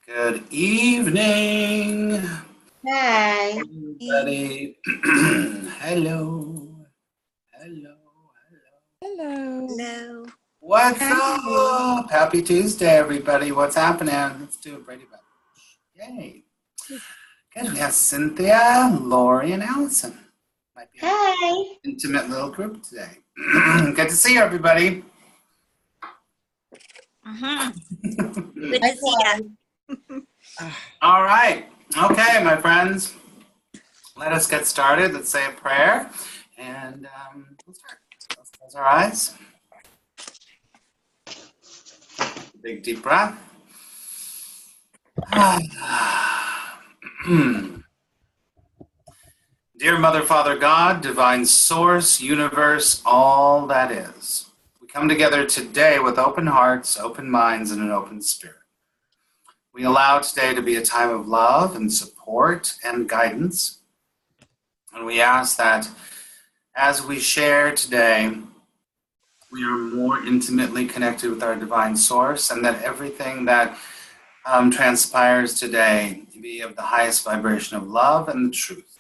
Good evening. Hi. Everybody. Hello. Hello. Hello. Hello. What's Hi. up? Happy Tuesday, everybody. What's happening? Let's do a Brady Bunch. Yay. Good. We have Cynthia, Lori, and Allison. Might be Hi. an intimate little group today. Good to see you, everybody. Good to see you. All right. Okay, my friends. Let us get started. Let's say a prayer. And we'll start. Let's close our eyes. Big deep breath. Dear Mother, Father, God, divine source, universe, all that is. We come together today with open hearts, open minds, and an open spirit. We allow today to be a time of love and support and guidance. And we ask that as we share today, we are more intimately connected with our divine source, and that everything that transpires today be of the highest vibration of love and the truth.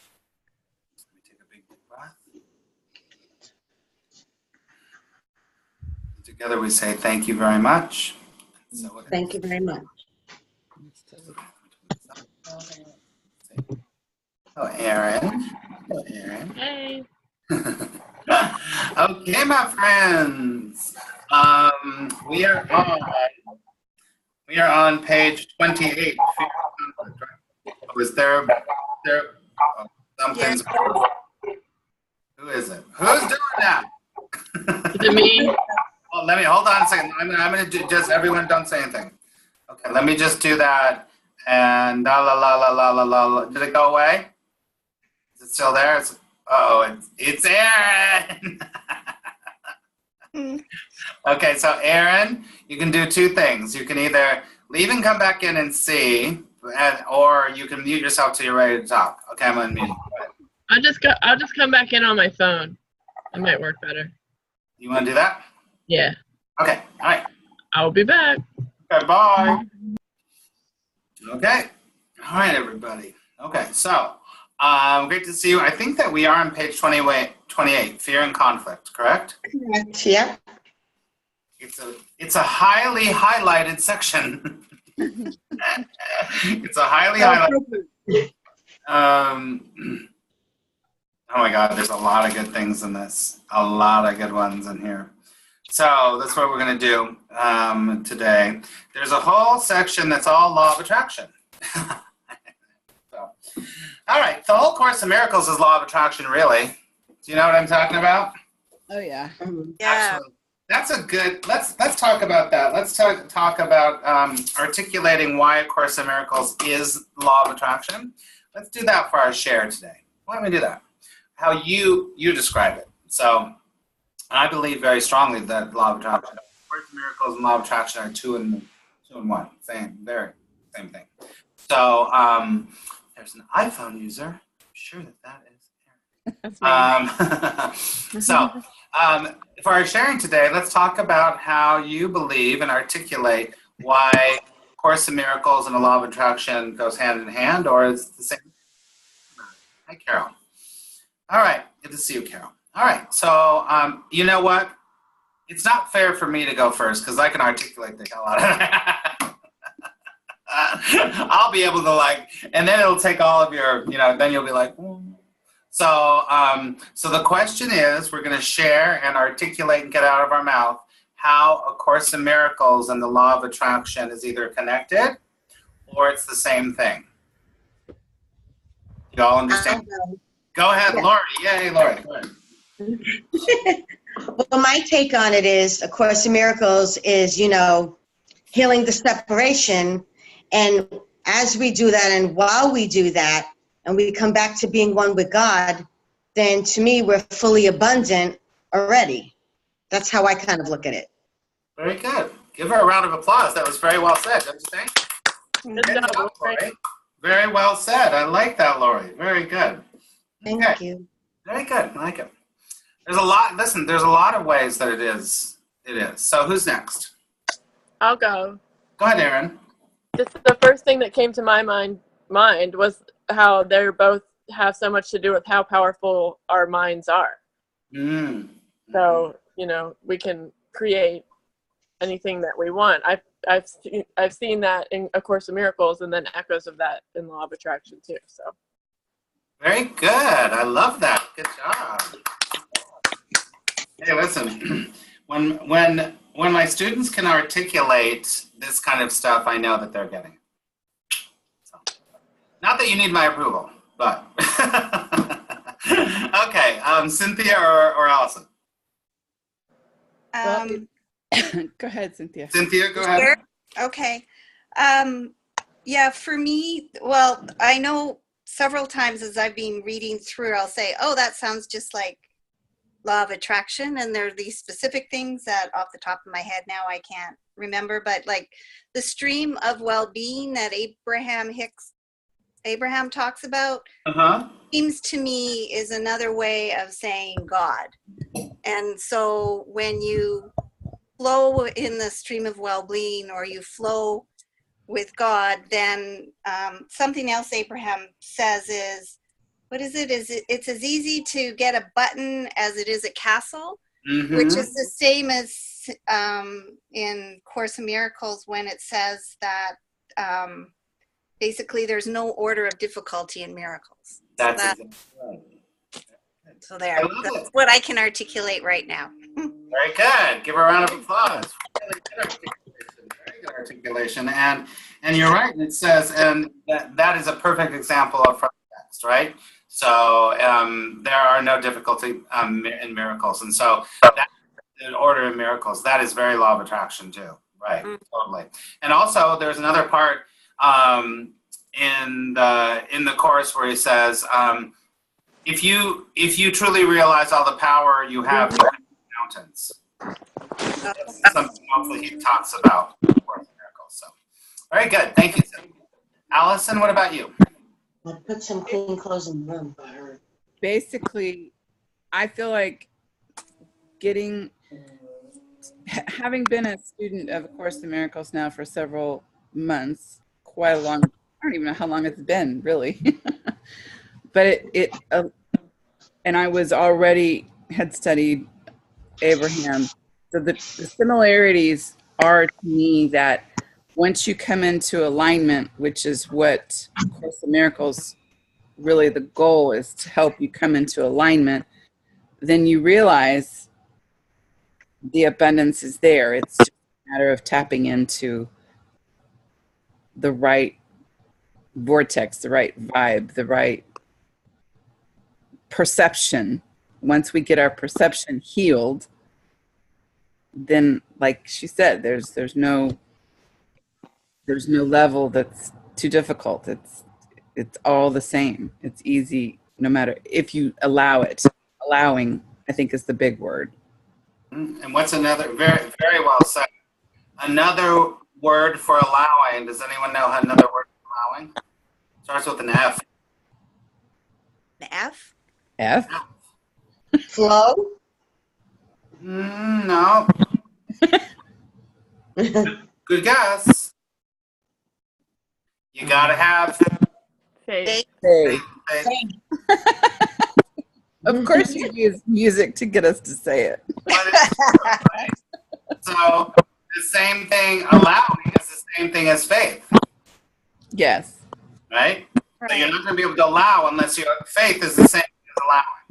We take a big deep breath. Together we say thank you very much. So Thank you very much. Oh, Aaron. Hello, Aaron. Hey. Okay, my friends. We are on page 28. Was there something's Who is it? Who's doing that? Is it me? Oh, let me hold on a second. I'm gonna do just everyone don't say anything. Okay, let me just do that. And la la la la la la la. Did it go away? Is it still there? It's Aaron. Okay, so Aaron, you can do two things. You can either leave and come back in and see, or you can mute yourself till you're ready to talk. Okay, I'm unmuting. I'll just come back in on my phone. It might work better. You want to do that? Yeah. Okay. All right. I'll be back. Okay. Bye. Okay. All right, everybody. Okay. So, great to see you. I think that we are on page 28, fear and conflict. Correct? Correct. Yeah. It's a highly highlighted section. It's a highly highlighted. Oh my God, there's a lot of good things in this. A lot of good ones in here. So that's what we're going to do today. There's a whole section that's all law of attraction. So, all right, the whole Course of Miracles is law of attraction, really. Do you know what I'm talking about? Oh yeah. Yeah. Actually, that's a good. Let's talk about that. Let's talk about articulating why A Course in Miracles is law of attraction. Let's do that for our share today. Why don't we do that? How you describe it. So, I believe very strongly that law of attraction, Course in Miracles and law of attraction are two in one. Same thing. So, there's an iPhone user. I'm sure that is Aaron. So, for our sharing today, let's talk about how you believe and articulate why Course in Miracles and the law of attraction goes hand in hand, or is the same. Hi, Carol. All right, good to see you, Carol. All right, so you know what? It's not fair for me to go first because I can articulate the hell out of it. I'll be able to and then it'll take all of your, then you'll be like, So, so the question is, we're going to share and articulate and get out of our mouth how A Course in Miracles and the law of attraction is either connected or it's the same thing. You all understand? Go ahead, yeah. Lori. Yay, Lori. Go ahead. Well, my take on it is A Course in Miracles is, healing the separation. And as we do that and while we do that, and we come back to being one with God, then to me, we're fully abundant already. That's how I kind of look at it. Very good. Give her a round of applause. That was very well said, don't you think? Good job, Lori. Very well said. I like that, Lori. Very good. Thank you. Very good. I like it. There's a lot. Listen, there's a lot of ways that it is. So who's next? I'll go. Go ahead, Aaron. just the first thing that came to my mind was how they're both have so much to do with how powerful our minds are. Mm. So, we can create anything that we want. I've seen that in A Course in Miracles, and then echoes of that in Law of Attraction too. So Very good. I love that. Good job. Hey, listen. When my students can articulate this kind of stuff, I know that they're getting it. So, not that you need my approval, but okay. Cynthia or Allison? Go ahead, Cynthia. Cynthia, go ahead. Sure. Okay. Yeah, for me, well, I know several times as I've been reading through, I'll say, oh, that sounds just like Law of Attraction. And there are these specific things that off the top of my head now I can't remember, but like the stream of well-being that Abraham talks about, seems to me is another way of saying God. And so when you flow in the stream of well-being, or you flow with God, then something else Abraham says is, what is it? It's as easy to get a button as it is a castle, which is the same as in Course in Miracles when it says that basically there's no order of difficulty in miracles. That's exactly right. So there, that's what I can articulate right now. Very good. Give her a round of applause. Really good articulation. Very good articulation. And you're right. It says, and that is a perfect example of from text, right? So there are no difficulty in miracles. And so that in order of miracles, that is very Law of Attraction too. Right. Totally. And also there's another part in the course where he says, if you truly realize all the power you have in mountains. That's something hopefully he talks about in Miracles. So very good. Thank you, Cynthia. Allison, what about you? I put some clean clothes in the room. Basically, I feel like having been a student of A Course in Miracles now for several months, quite a long, I don't even know how long it's been, really. But and I was already had studied Abraham. So the similarities are to me that once you come into alignment, which is what Course in Miracles, really the goal is to help you come into alignment, then you realize the abundance is there. It's just a matter of tapping into the right vortex, the right vibe, the right perception. Once we get our perception healed, then, like she said, there's no level that's too difficult. It's all the same. It's easy, no matter if you allow it. Allowing, I think, is the big word. And what's another, very, very well said. Another word for allowing. Does anyone know another word for allowing? Starts with an F. An F? F? Flow? No. Good guess. You gotta have faith. Say. faith. Of course you use music to get us to say it. Right? So the same thing, allowing is the same thing as faith, Yes. right? So you're not going to be able to allow unless your faith is the same as allowing,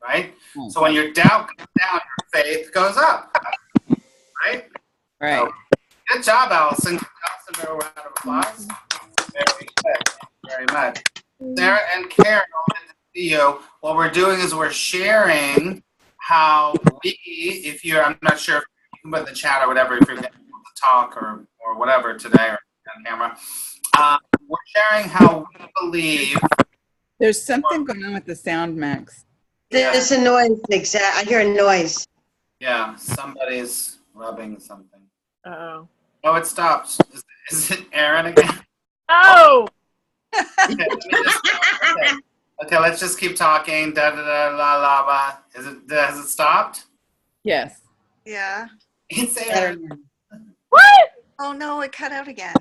right? So when your doubt goes down, your faith goes up, right? Right. So, good job, Allison. Give Allison a round of applause. Very good. Thank you very much. Sarah and Karen, good to see you. What we're doing is we're sharing how if you're, I'm not sure if you can put in the chat or whatever, if you're going to talk or whatever today or on camera. We're sharing how we believe. There's something going on with the sound, Max. There's a noise. I hear a noise. Yeah, somebody's rubbing something. Oh. Oh, it stopped. Is it Aaron again? Oh. Okay, let's just keep talking. Da da da la la la. Has it stopped? Yes. Yeah. It's Aaron. What? Oh no, it cut out again.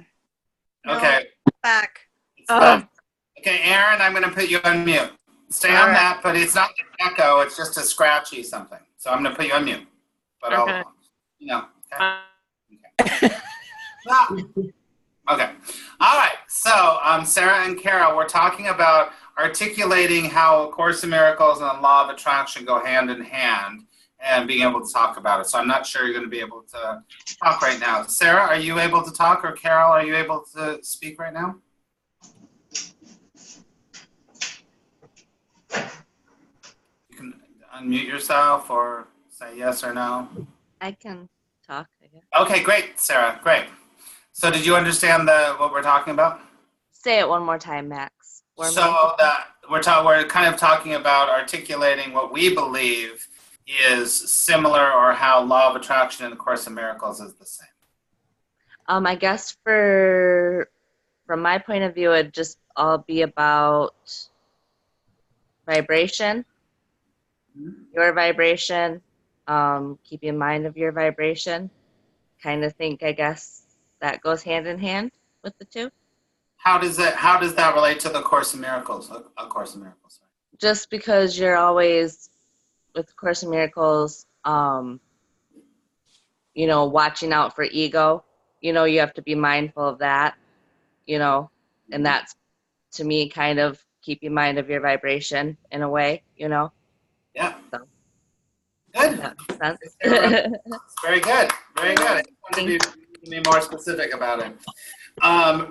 No, Okay. back. It's back. Okay, Aaron, I'm going to put you on mute. Stay on that, but it's not an echo. It's just a scratchy something. So I'm going to put you on mute. But Okay. Okay. Okay. All right. So Sarah and Carol, we're talking about articulating how A Course in Miracles and the Law of Attraction go hand in hand and being able to talk about it. So I'm not sure you're going to be able to talk right now. Sarah, are you able to talk, or Carol, are you able to speak right now? You can unmute yourself or say yes or no. I can talk, I guess. Okay, great, Sarah, great. So did you understand what we're talking about? Say it one more time, Max. So we're kind of talking about articulating what we believe is similar, or how Law of Attraction and the Course in Miracles is the same. I guess from my point of view, it'd just all be about vibration, your vibration, keep in mind of your vibration. Kind of think, I guess, that goes hand in hand with the two. How does that relate to the Course in Miracles? A Course in Miracles. Just because you're always with Course in Miracles, watching out for ego. You have to be mindful of that. And that's, to me, kind of keep in mind of your vibration in a way. Yeah. So. Good. That makes sense. Very good. Very good. I wanted to be more specific about it.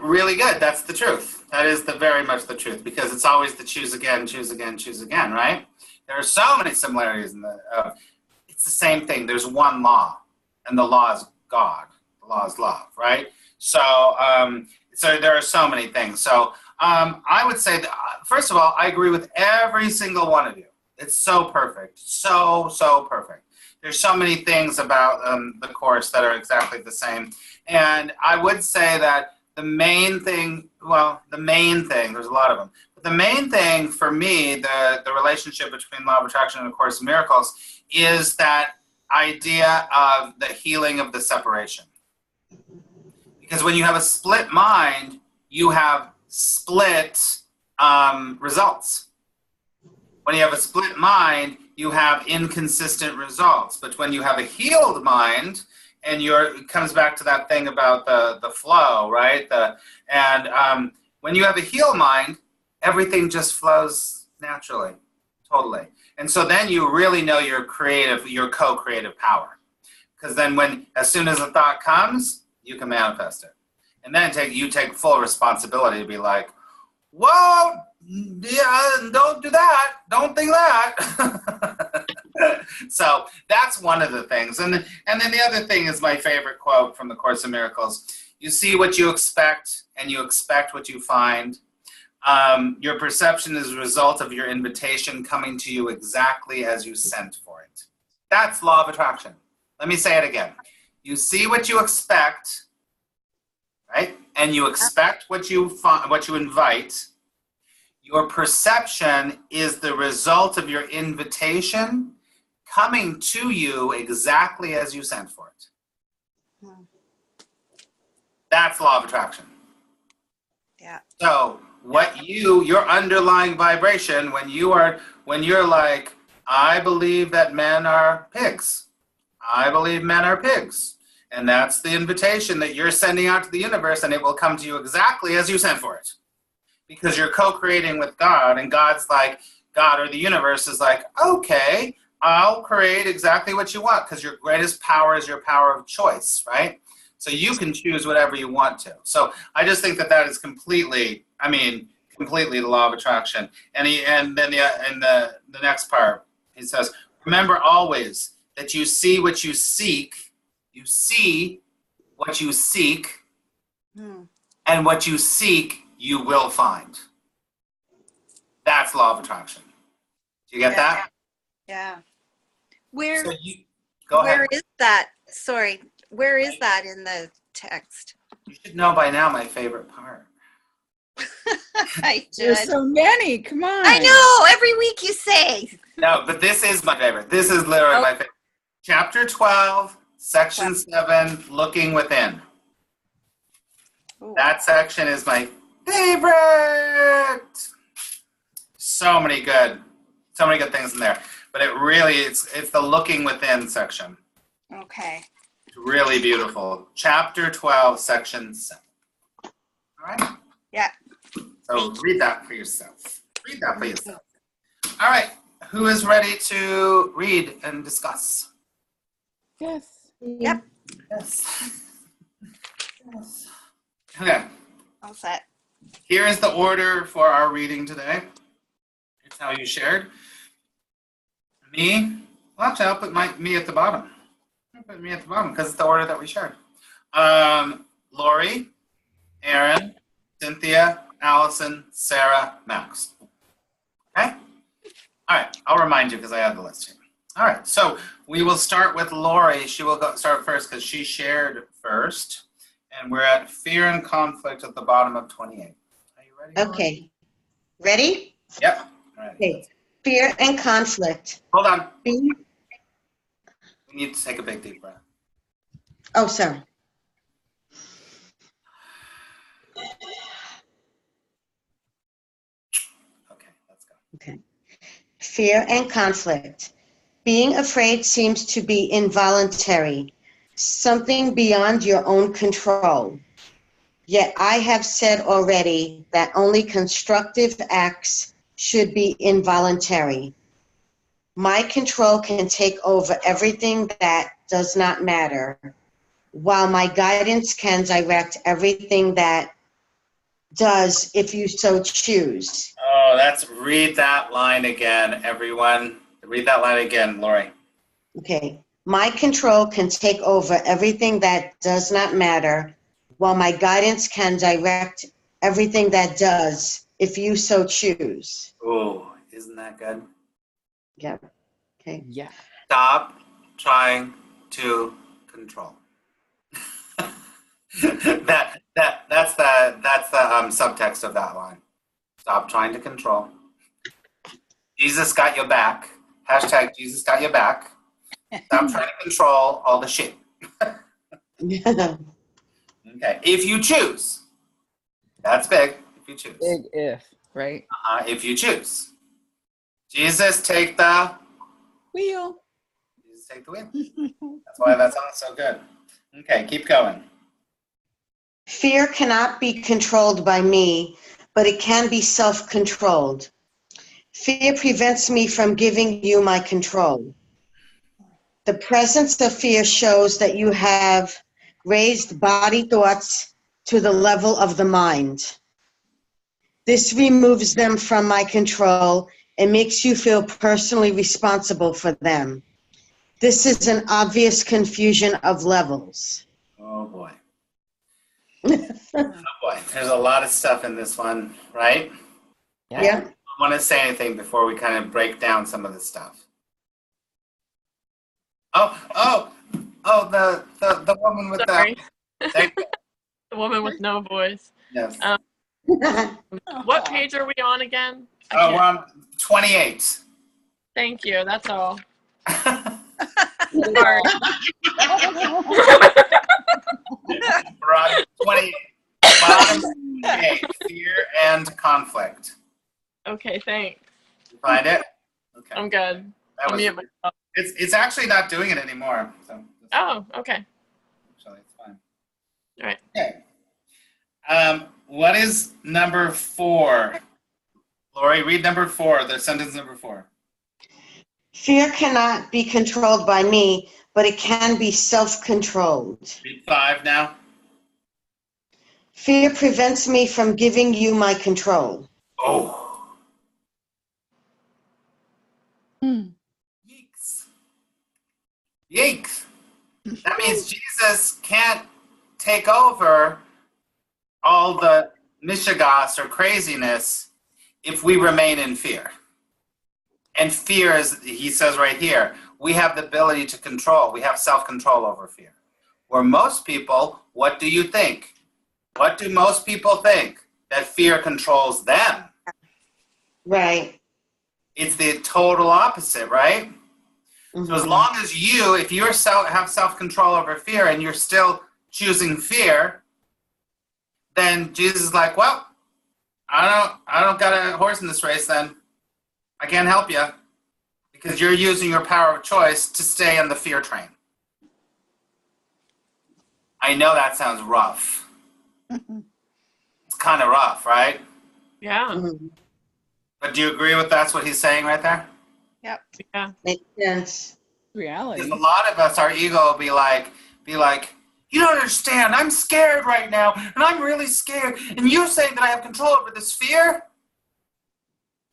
Really good. That's the truth. That is very much the truth, because it's always the choose again, right? There are so many similarities in it's the same thing. There's one law, and the law is God. The law is love, right? So, so there are so many things. So, I would say that, first of all, I agree with every single one of you. It's so perfect. So perfect. There's so many things about the Course that are exactly the same. And I would say that the main thing, there's a lot of them, but the main thing for me, the relationship between Law of Attraction and A Course in Miracles, is that idea of the healing of the separation. Because when you have a split mind, you have split results. When you have a split mind, you have inconsistent results. But when you have a healed mind, and it comes back to that thing about the flow, right? When you have a healed mind, everything just flows naturally, totally. And so then you really know your co-creative power. Because then as soon as a thought comes, you can manifest it. And then you take full responsibility to be like, whoa, yeah, don't do that. Don't think that. So that's one of the things. And then the other thing is my favorite quote from the Course in Miracles. You see what you expect, and you expect what you find. Your perception is a result of your invitation coming to you exactly as you sent for it. That's Law of Attraction. Let me say it again. You see what you expect, right? And you expect what you invite. Your perception is the result of your invitation coming to you exactly as you sent for it. That's Law of Attraction. Yeah. So your underlying vibration, when you're like, I believe that men are pigs. I believe men are pigs. And that's the invitation that you're sending out to the universe, and it will come to you exactly as you sent for it. Because you're co-creating with God, and God's like, God or the universe is like, okay, I'll create exactly what you want, because your greatest power is your power of choice, right? So you can choose whatever you want to. So I just think that is completely the Law of Attraction. And then the next part, he says, remember always that you see what you seek, and what you seek, you will find. That's Law of Attraction. Do you get that? Yeah. Where ahead. is that? Sorry, where is that in the text? You should know by now my favorite part. I should. There's so many. Come on. I know. Every week you say. No, but this is my favorite. This is literally my favorite. Chapter 12, Section 7, Looking Within. Ooh. That section is my favorite. So many good things in there. But it really, it's the looking within section. Okay. It's really beautiful. Chapter 12, section 7. All right? Yeah. So read that for yourself. Read that for yourself. All right. Who is ready to read and discuss? Yes. Yep. Yes. Okay. All set. Here is the order for our reading today. It's how you shared. Me. Well, actually, I'll put me at the bottom. I'll put me at the bottom because it's the order that we shared. Lori, Aaron, Cynthia, Allison, Sarah, Max. Okay? All right. I'll remind you because I have the list here. All right. So we will start with Lori. She will start first because she shared first. And we're at fear and conflict at the bottom of 28. Are you ready, Lori? Okay. Ready? Yep. All right. Okay. Fear and conflict. Hold on. Being- We need to take a big deep breath. Oh, sorry. Okay, let's go. Okay. Fear and conflict. Being afraid seems to be involuntary, something beyond your own control. Yet I have said already that only constructive acts should be involuntary. My control can take over everything that does not matter, while my guidance can direct everything that does if you so choose. Oh, read that line again, everyone. Read that line again, Lori. Okay. My control can take over everything that does not matter, while my guidance can direct everything that does if you so choose. Oh, isn't that good? Yeah. Okay. Yeah. Stop trying to control. That's the subtext of that line. Stop trying to control. Jesus got your back. Hashtag Jesus got your back. Stop trying to control all the shit. Okay. If you choose. That's big. If you choose. Big if, right? If you choose. Jesus, take the Wheel. Jesus, take the wheel. That's why that song's so good. Okay, keep going. Fear cannot be controlled by me, but it can be self-controlled. Fear prevents me from giving you my control. The presence of fear shows that you have raised body thoughts to the level of the mind. This removes them from my control and makes you feel personally responsible for them. This is an obvious confusion of levels. Oh boy. Oh boy. There's a lot of stuff in this one, right? Yeah. I want to say anything before we kind of break down some of this stuff. Oh, the woman with Sorry. the The woman with no voice. yes. What page are we on again? Oh, we're on 28. Thank you. That's all. We're Sorry. on 28. Bottom 28. Fear and conflict. Okay, thanks. You find it? Okay. I'm good. That I'll was, mute myself. it's actually not doing it anymore. So Oh, okay. actually it's fine. All right. Okay. What is number 4? Lori, read number 4, the sentence number 4. Fear cannot be controlled by me, but it can be self-controlled. Read 5 now. Fear prevents me from giving you my control. Oh. Yeeks. Yeeks. That means Jesus can't take over all the mishigas or craziness if we remain in fear. And fear is, he says right here, we have the ability to control. We have self-control over fear. Where most people, what do you think? What do most people think? That fear controls them. Right. It's the total opposite, right? So as long as you, if you have self-control over fear and you're still choosing fear, then Jesus is like, well, I don't got a horse in this race then. I can't help you because you're using your power of choice to stay on the fear train. I know that sounds rough. It's kind of rough, right? Yeah. Mhm. But do you agree with that's what he's saying right there? Yep. Yeah. Makes sense. Reality. Because a lot of us, our ego will be like, you don't understand. I'm scared right now, and I'm really scared. And you're saying that I have control over this fear?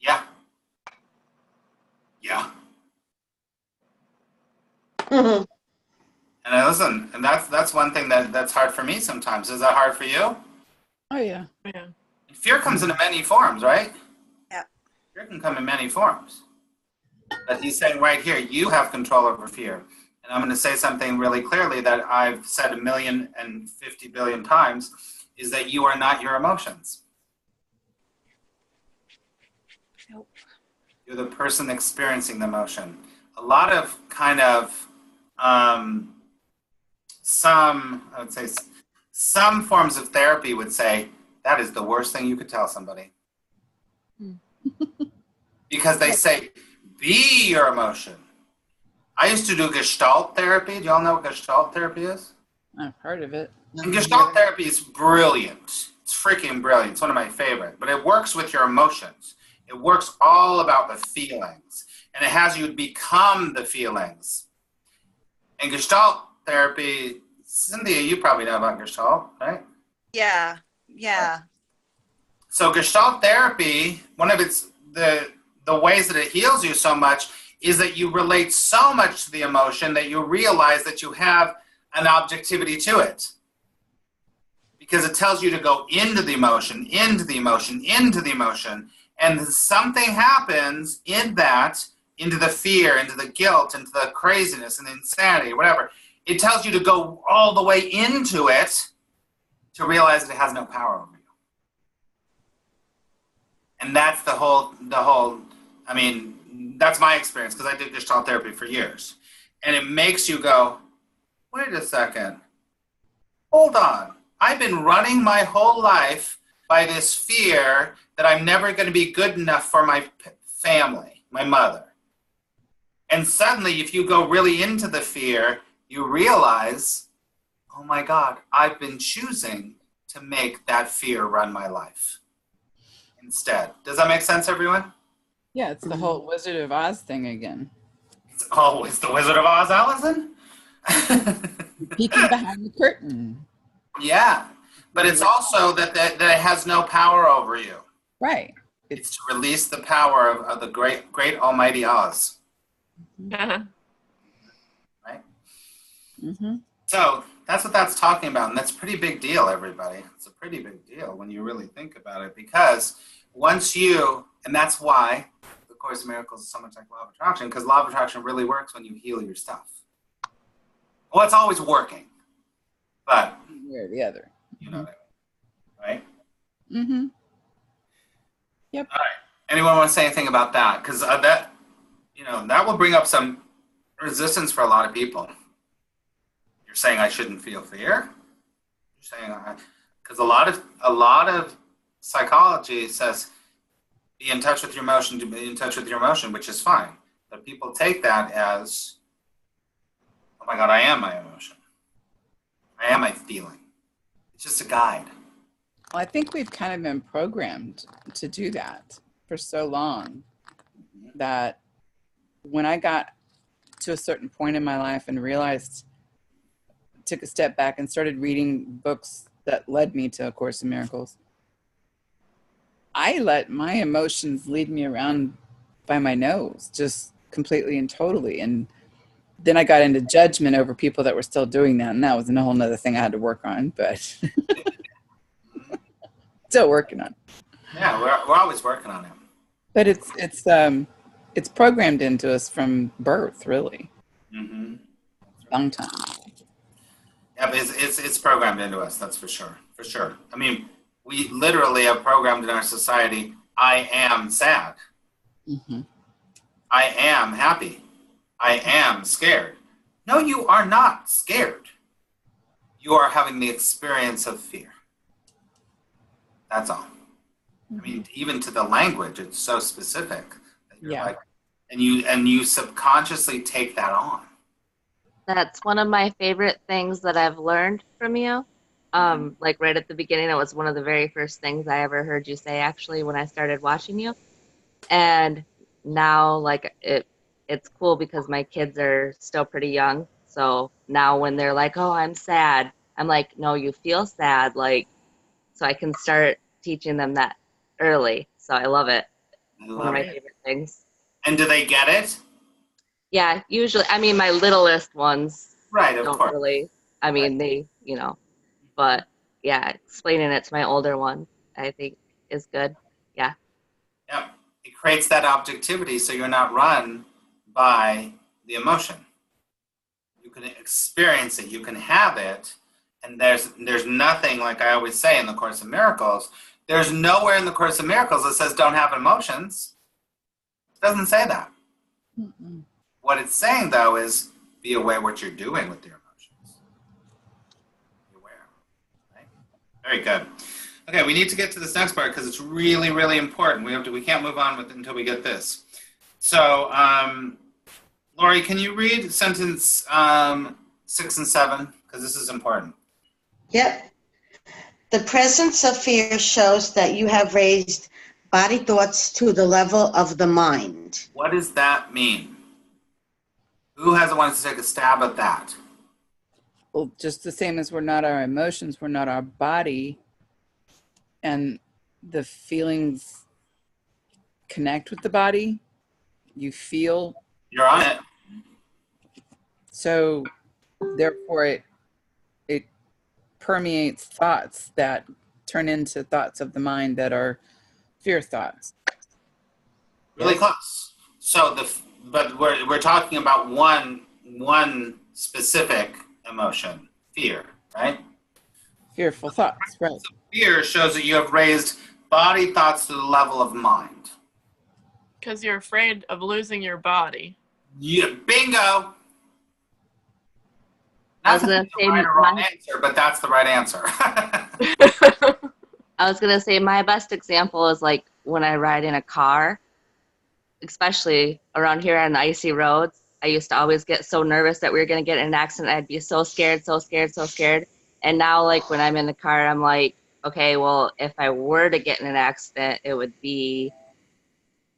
Yeah. Yeah. Mhm. And listen, and that's one thing that's hard for me sometimes. Is that hard for you? Oh yeah. Yeah. Fear comes in many forms, right? Yeah. Fear can come in many forms. But he's saying right here, you have control over fear. And I'm going to say something really clearly that I've said 1,050,000,000,000 times, is that you are not your emotions. Nope. You're the person experiencing the emotion. A lot of kind of I would say some forms of therapy would say that is the worst thing you could tell somebody. Because they say, be your emotion. I used to do Gestalt therapy. Do y'all know what Gestalt therapy is? I've heard of it. And Gestalt therapy is brilliant. It's freaking brilliant. It's one of my favorite. But it works with your emotions. It works all about the feelings. And it has you become the feelings. And Gestalt therapy, Cynthia, you probably know about Gestalt, right? Yeah. Yeah. So Gestalt therapy, one of the ways that it heals you so much is that you relate so much to the emotion that you realize that you have an objectivity to it. Because it tells you to go into the emotion, into the emotion, into the emotion. And something happens in that, into the fear, into the guilt, into the craziness and the insanity, whatever. It tells you to go all the way into it to realize that it has no power over you. And that's the whole, I mean, that's my experience because I did Gestalt therapy for years. And it makes you go, wait a second, hold on. I've been running my whole life by this fear that I'm never going to be good enough for my family, my mother. And suddenly, if you go really into the fear, you realize, oh my God, I've been choosing to make that fear run my life instead. Does that make sense, everyone? Yeah, it's the whole Wizard of Oz thing again. It's the Wizard of Oz, Allison? Peeking behind the curtain. Yeah, but it's also that it has no power over you. Right. It's to release the power of the great almighty Oz. Yeah. Right? Mm-hmm. So that's what that's talking about, and that's a pretty big deal, everybody. It's a pretty big deal when you really think about it, because once you, and that's why the Course in Miracles is so much like Law of Attraction, because Law of Attraction really works when you heal your stuff. Well, it's always working, but Or the other. you know what I mean, right? Mm-hmm. Yep. All right. Anyone want to say anything about that? Because that will bring up some resistance for a lot of people. You're saying I shouldn't feel fear. You're saying because a lot of psychology says be in touch with your emotion, to be in touch with your emotion, which is fine. But people take that as, oh my God, I am my emotion. I am my feeling. It's just a guide. Well, I think we've kind of been programmed to do that for so long that when I got to a certain point in my life and realized, took a step back and started reading books that led me to A Course in Miracles, I let my emotions lead me around by my nose, just completely and totally. And then I got into judgment over people that were still doing that. And that was a whole nother thing I had to work on, but still working on. Yeah, we're always working on it. But it's programmed into us from birth, really. Mm-hmm. Long time. Yeah, but it's programmed into us, that's for sure. For sure. I mean, we literally have programmed in our society, I am sad. Mm-hmm. I am happy. I am scared. No, you are not scared. You are having the experience of fear. That's all. I mean, even to the language, it's so specific that you're Yeah. like, and you subconsciously take that on. That's one of my favorite things that I've learned from you. Like right at the beginning, it was one of the very first things I ever heard you say, actually, when I started watching you. And now, like, it's cool because my kids are still pretty young. So now when they're like, oh, I'm sad, I'm like, no, you feel sad. Like, so I can start teaching them that early. So I love it. I One of love my it. favorite things. And do they get it? Yeah, usually, I mean, my littlest ones Right, of don't course. really, I mean, they, but yeah, explaining it to my older one, I think is good. Yeah. Yeah. It creates that objectivity so you're not run by the emotion. You can experience it, you can have it, and there's nothing, like I always say in the Course in Miracles, there's nowhere in the Course in Miracles that says don't have emotions. It doesn't say that. Mm-mm. What it's saying, though, is be aware what you're doing with your emotions. Be aware. Right? Very good. Okay, we need to get to this next part because it's really, really important. We can't move on with it until we get this. So, Lori, can you read sentence 6 and 7? Because this is important. Yep. The presence of fear shows that you have raised body thoughts to the level of the mind. What does that mean? Who has wanted to take a stab at that? Well, just the same as we're not our emotions, we're not our body, and the feelings connect with the body. You feel. You're on it. So therefore it permeates thoughts that turn into thoughts of the mind that are fear thoughts. Really close. So but we're talking about one specific emotion, fear, right? Fearful thoughts, right. So fear shows that you have raised body thoughts to the level of mind. Because you're afraid of losing your body. Yeah, bingo. I was Not gonna the say right or wrong answer, but that's the right answer. I was gonna say my best example is like when I ride in a car, especially around here on the icy roads. I used to always get so nervous that we were gonna get in an accident. I'd be so scared, so scared, so scared. And now, like when I'm in the car, I'm like, okay, well, if I were to get in an accident, it would be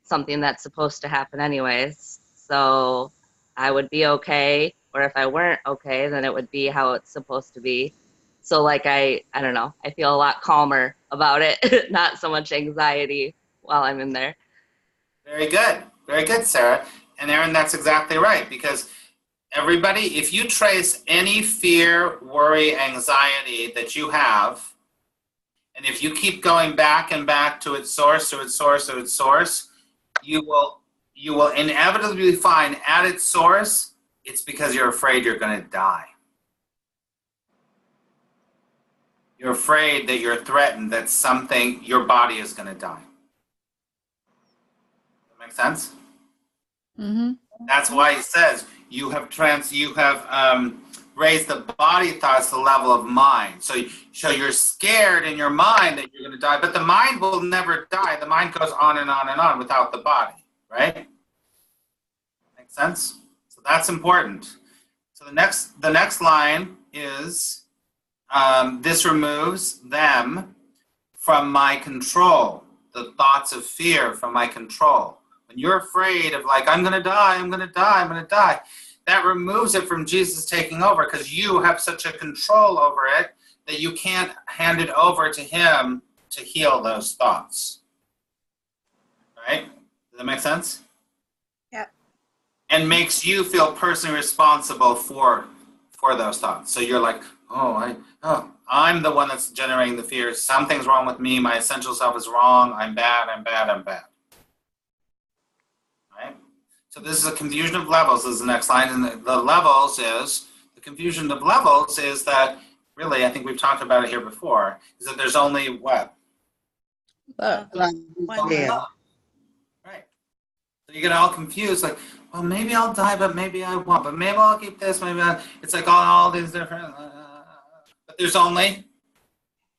something that's supposed to happen anyways. So I would be okay. Or if I weren't okay, then it would be how it's supposed to be. So like I don't know, I feel a lot calmer about it, not so much anxiety while I'm in there. Very good, Sarah. And Aaron, that's exactly right, because everybody, if you trace any fear, worry, anxiety that you have, and if you keep going back and back to its source, you will inevitably find at its source, it's because you're afraid you're going to die. You're afraid that you're threatened, that something, your body is going to die. That make sense? Mm-hmm. That's why he says you have raised the body thoughts to the level of mind. So you're scared in your mind that you're going to die, but the mind will never die. The mind goes on and on and on without the body, right? Make sense? So that's important. So the next line is this removes them from my control. The thoughts of fear from my control. When you're afraid of like, I'm going to die, that removes it from Jesus taking over because you have such a control over it that you can't hand it over to him to heal those thoughts. Right? Does that make sense? Yep. And makes you feel personally responsible for those thoughts. So you're like, I'm the one that's generating the fear. Something's wrong with me. My essential self is wrong. I'm bad. Right? So this is a confusion of levels is the next line. And the confusion of levels is that, really, I think we've talked about it here before, is that there's only what? Love. One Yeah. love. Right. So you get all confused, like, well, maybe I'll die, but maybe I won't. But maybe I'll keep this, it's like all these different, but there's only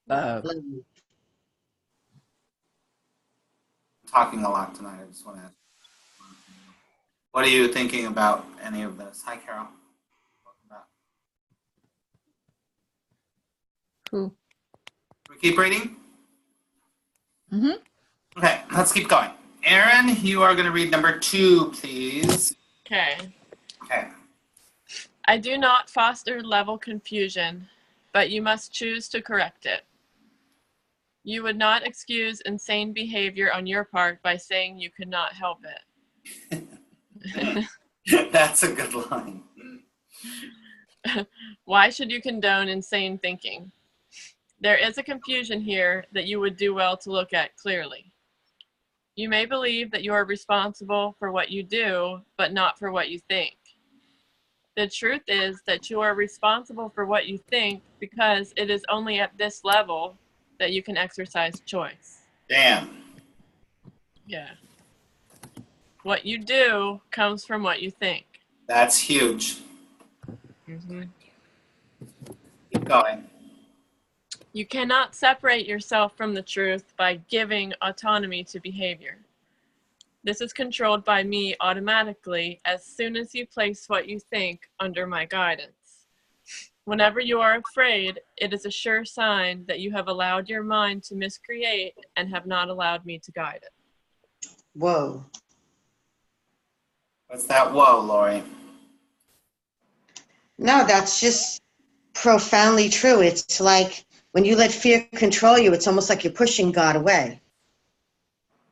Love. talking a lot tonight. I just want to ask. What are you thinking about any of this? Hi, Carol. Welcome back. Cool. We keep reading? Mm-hmm. Okay, let's keep going. Aaron, you are going to read number 2, please. Okay. Okay. I do not foster level confusion, but you must choose to correct it. You would not excuse insane behavior on your part by saying you could not help it. That's a good line. Why should you condone insane thinking? There is a confusion here that you would do well to look at clearly. You may believe that you are responsible for what you do, but not for what you think. The truth is that you are responsible for what you think because it is only at this level that you can exercise choice. Damn. Yeah. What you do comes from what you think. That's huge. Mm-hmm. Keep going. You cannot separate yourself from the truth by giving autonomy to behavior. This is controlled by me automatically as soon as you place what you think under my guidance. Whenever you are afraid, it is a sure sign that you have allowed your mind to miscreate and have not allowed me to guide it. Whoa. What's that whoa, Lori? No, that's just profoundly true. It's like when you let fear control you, it's almost like you're pushing God away.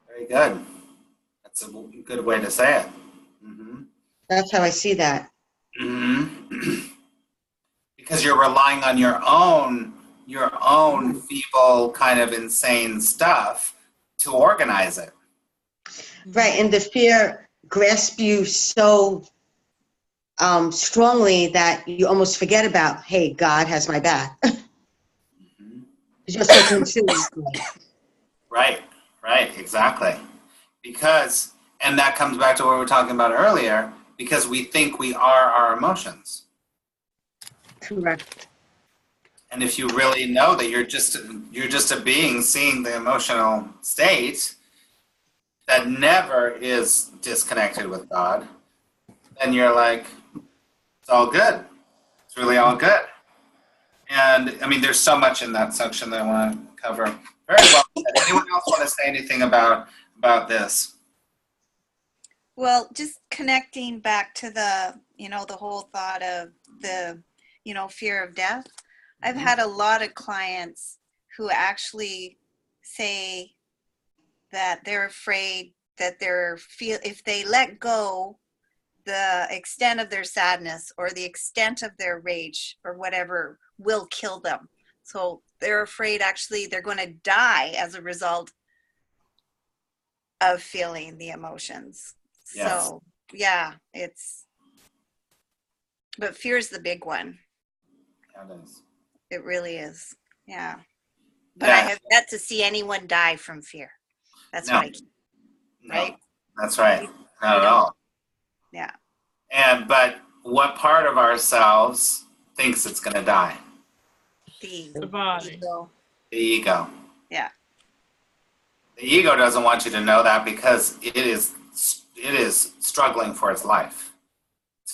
Very good. That's a good way to say it. Mm-hmm. That's how I see that. Mm-hmm. Because you're relying on your own feeble kind of insane stuff to organize it. Right, and the fear grasps you so strongly that you almost forget about, hey, God has my back. Mm-hmm. You're so consumed. Right, exactly. Because, and that comes back to what we were talking about earlier, because we think we are our emotions. Correct. And if you really know that you're just a being seeing the emotional state that never is disconnected with God, then you're like, it's all good. It's really all good. And I mean, there's so much in that section that I want to cover. Very well. Anyone else want to say anything about this? Well, just connecting back to the, the whole thought of the, fear of death. I've had a lot of clients who actually say that they're afraid that if they let go, the extent of their sadness or the extent of their rage or whatever will kill them. So they're afraid actually they're going to die as a result of feeling the emotions. Yes. So yeah, but fear's the big one. Yeah, it is. It really is. Yeah. But Yeah. I have yet to see anyone die from fear. That's No. what I keep, No, right? that's right. Not at all. Yeah. But what part of ourselves thinks it's going to die? The body. The ego. Yeah. The ego doesn't want you to know that because it is struggling for its life.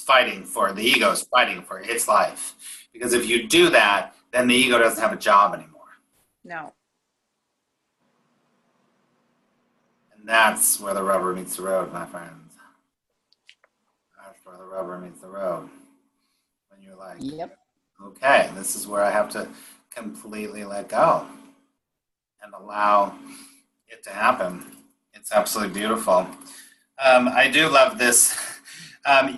The ego is fighting for its life. Because if you do that, then the ego doesn't have a job anymore. No. And that's where the rubber meets the road, my friends. That's where the rubber meets the road. When you're like, Yep. okay, this is where I have to completely let go and allow it to happen. It's absolutely beautiful. I do love this.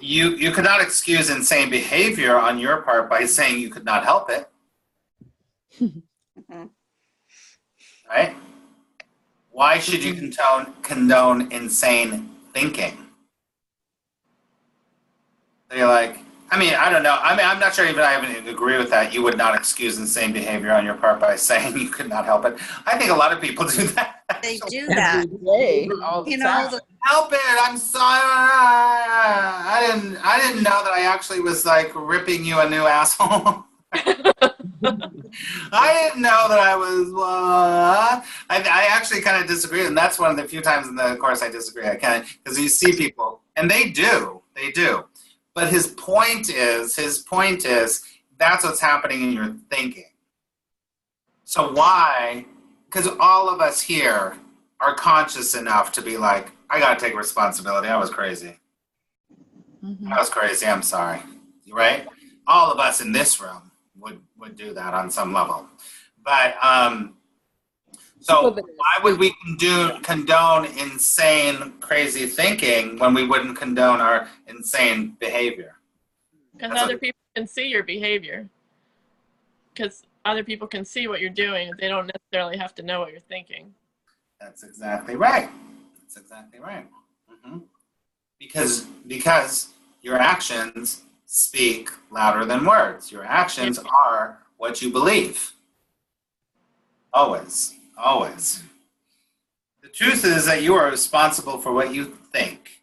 You could not excuse insane behavior on your part by saying you could not help it. Mm-hmm. Right? Why should you condone insane thinking? So you're like, I don't know. I'm not sure even I even agree with that. You would not excuse insane behavior on your part by saying you could not help it. I think a lot of people do that. They do that. Every day, all the time. Help it! I'm sorry. I didn't know that I actually was like ripping you a new asshole. I didn't know that I was. I actually kind of disagree, and that's one of the few times in the course I disagree. I kind of because you see people, and they do. But his point is, that's what's happening in your thinking. So why? Because all of us here are conscious enough to be like, I got to take responsibility. I was crazy. I was crazy. I'm sorry. Right? All of us in this room would do that on some level. But so why would we condone insane, crazy thinking when we wouldn't condone our insane behavior? Because other people can see your behavior. Because other people can see what you're doing. They don't necessarily have to know what you're thinking. That's exactly right. Mm-hmm. Because your actions speak louder than words. Your actions are what you believe. Always. The truth is that you are responsible for what you think.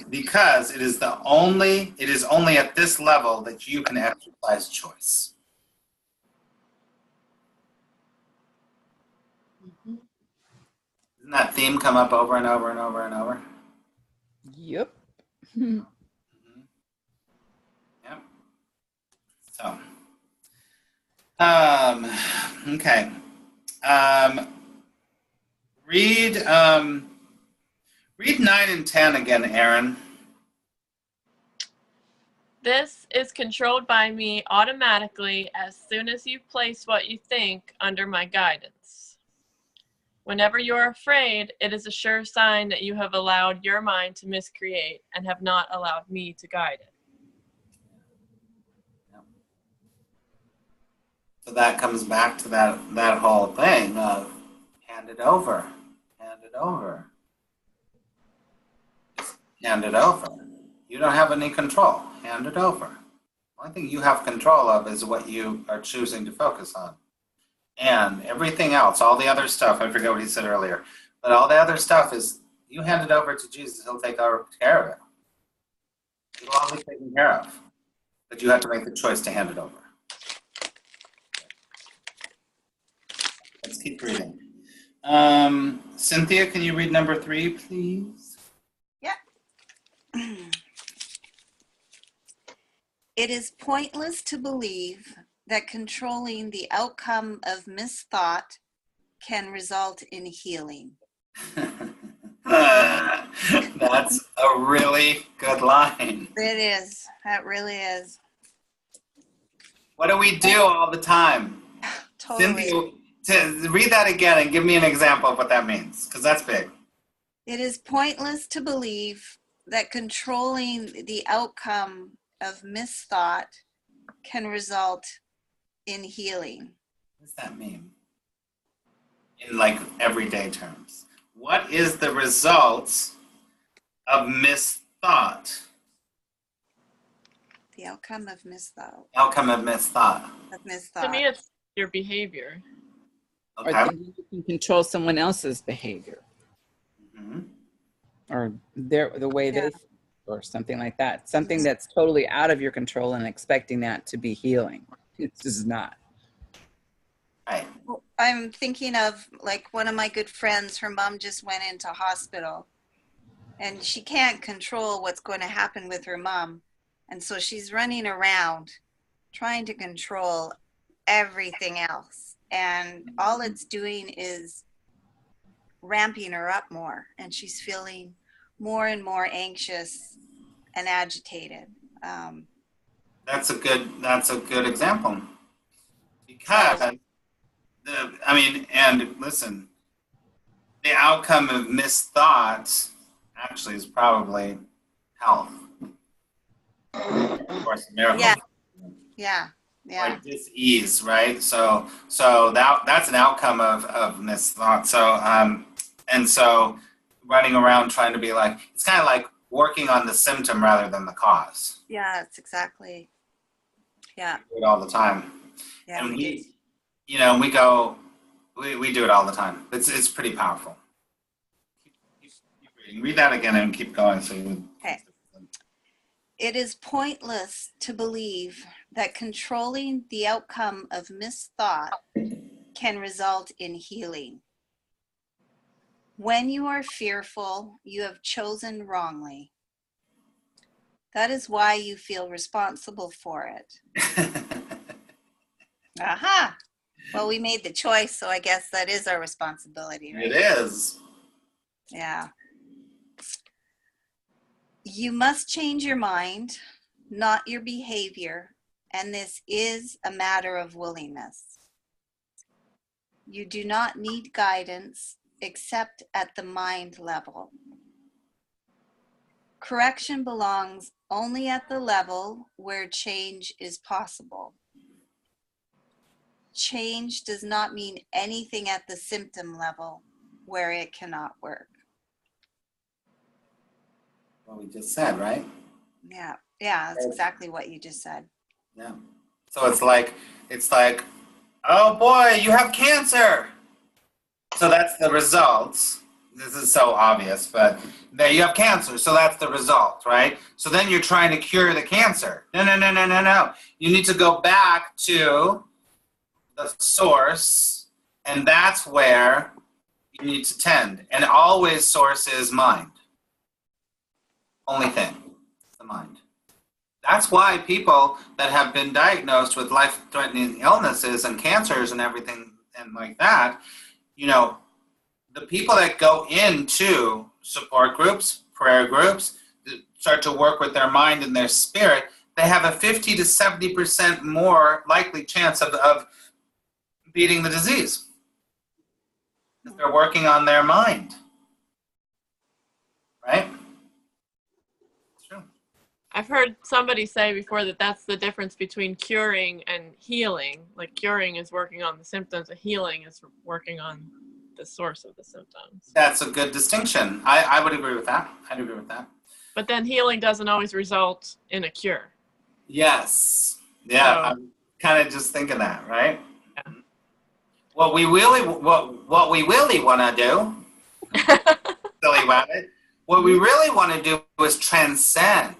Because it is only at this level that you can exercise choice. Doesn't that theme come up over and over and over and over? Yep. Yep. So, okay. Read 9 and 10 again, Aaron. This is controlled by me automatically as soon as you place what you think under my guidance. Whenever you are afraid, it is a sure sign that you have allowed your mind to miscreate and have not allowed me to guide it. So that comes back to that whole thing of hand it over. Just hand it over. You don't have any control. Hand it over. The only thing you have control of is what you are choosing to focus on. And everything else, all the other stuff, I forget what he said earlier, but all the other stuff is you hand it over to Jesus, he'll take care of it. It'll all be taken care of. But you have to make the choice to hand it over. Let's keep reading. Cynthia, can you read number 3, please? Yeah. It is pointless to believe that controlling the outcome of misthought can result in healing. That's a really good line. It is. That really is. What do we do all the time? Totally. Cynthia, read that again and give me an example of what that means, because that's big. It is pointless to believe that controlling the outcome of misthought can result in healing. What does that mean? In like everyday terms. What is the result of misthought? The outcome of misthought. To me, it's your behavior. Okay. Or you can control someone else's behavior. Mm-hmm. Or the way they think, or something like that. Something that's totally out of your control and expecting that to be healing. It's just not. Right. I'm thinking of like one of my good friends, her mom just went into hospital and she can't control what's going to happen with her mom. And so she's running around trying to control everything else. And all it's doing is ramping her up more. And she's feeling more and more anxious and agitated. That's a good example. Because and listen, the outcome of misthought actually is probably health. Of course, miracle. Yeah. Or dis-ease, right? So that's an outcome of misthought. So running around trying to be like, it's kind of like working on the symptom rather than the cause. Yeah, it's exactly. Yeah. We do it all the time. Yeah. And we do it all the time. It's pretty powerful. Keep reading. Read that again and keep going. Okay. It is pointless to believe that controlling the outcome of misthought can result in healing. When you are fearful, you have chosen wrongly. That is why you feel responsible for it. Aha! Well, we made the choice, so I guess that is our responsibility, right? It is. Yeah. You must change your mind, not your behavior, and this is a matter of willingness. You do not need guidance except at the mind level. Correction belongs only at the level where change is possible. Change does not mean anything at the symptom level where it cannot work. What we just said, right? Yeah, that's exactly what you just said. Yeah. So it's like, oh boy, you have cancer. So that's the result. This is so obvious, but there you have cancer. So that's the result, right? So then you're trying to cure the cancer. No. You need to go back to the source, and that's where you need to tend. And always source is mind. Only thing, the mind. That's why people that have been diagnosed with life-threatening illnesses and cancers and everything and like that, the people that go into support groups, prayer groups, start to work with their mind and their spirit, they have a 50 to 70% more likely chance of beating the disease. Because they're working on their mind. Right? I've heard somebody say before that that's the difference between curing and healing. Like curing is working on the symptoms, and healing is working on the source of the symptoms. That's a good distinction. I would agree with that. I'd agree with that. But then healing doesn't always result in a cure. Yes. Yeah, So, I'm kind of just thinking that, right? Yeah. What we really want to do, silly rabbit, what we really want to do is transcend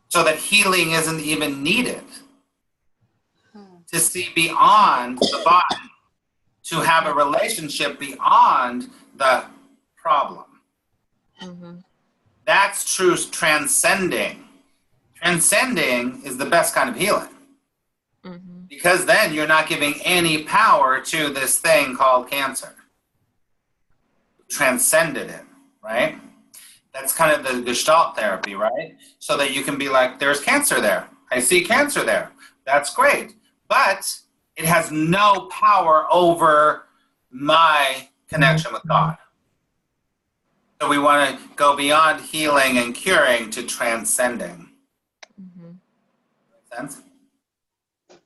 so that healing isn't even needed. To see beyond the body, to have a relationship beyond the problem. Mm-hmm. That's true transcending. Transcending is the best kind of healing. Mm-hmm. Because then you're not giving any power to this thing called cancer. Transcended it, right? That's kind of the Gestalt therapy, right? So that you can be like, there's cancer there. I see cancer there. That's great. But it has no power over my connection with God. So we want to go beyond healing and curing to transcending. Mm-hmm. Make sense? It's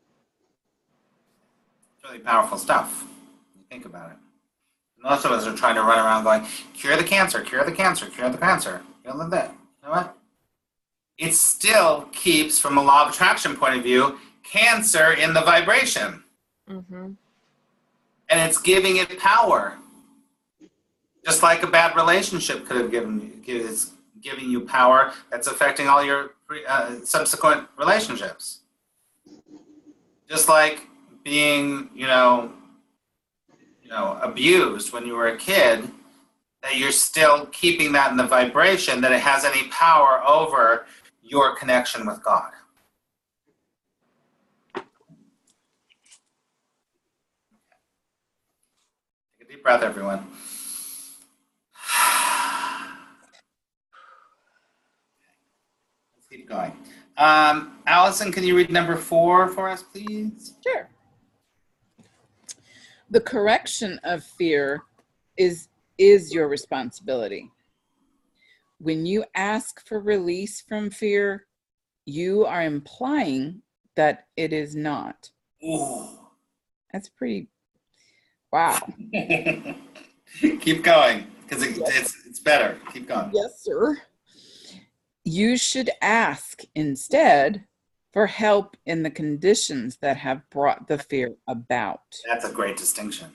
really powerful stuff. When you think about it. Most of us are trying to run around going, cure the cancer, cure the cancer, cure the cancer. You know what? It still keeps, from a law of attraction point of view, cancer in the vibration. Mm-hmm. And it's giving it power. Just like a bad relationship could have giving you power that's affecting all your subsequent relationships. Just like being, abused when you were a kid, that you're still keeping that in the vibration, that it has any power over your connection with God. Take a deep breath, everyone. Let's keep going. Allison, can you read number 4 for us, please? Sure. The correction of fear is your responsibility. When you ask for release from fear, you are implying that it is not. Ooh. That's pretty, wow. Keep going, because it's better. Keep going. Yes, sir. You should ask instead for help in the conditions that have brought the fear about. That's a great distinction.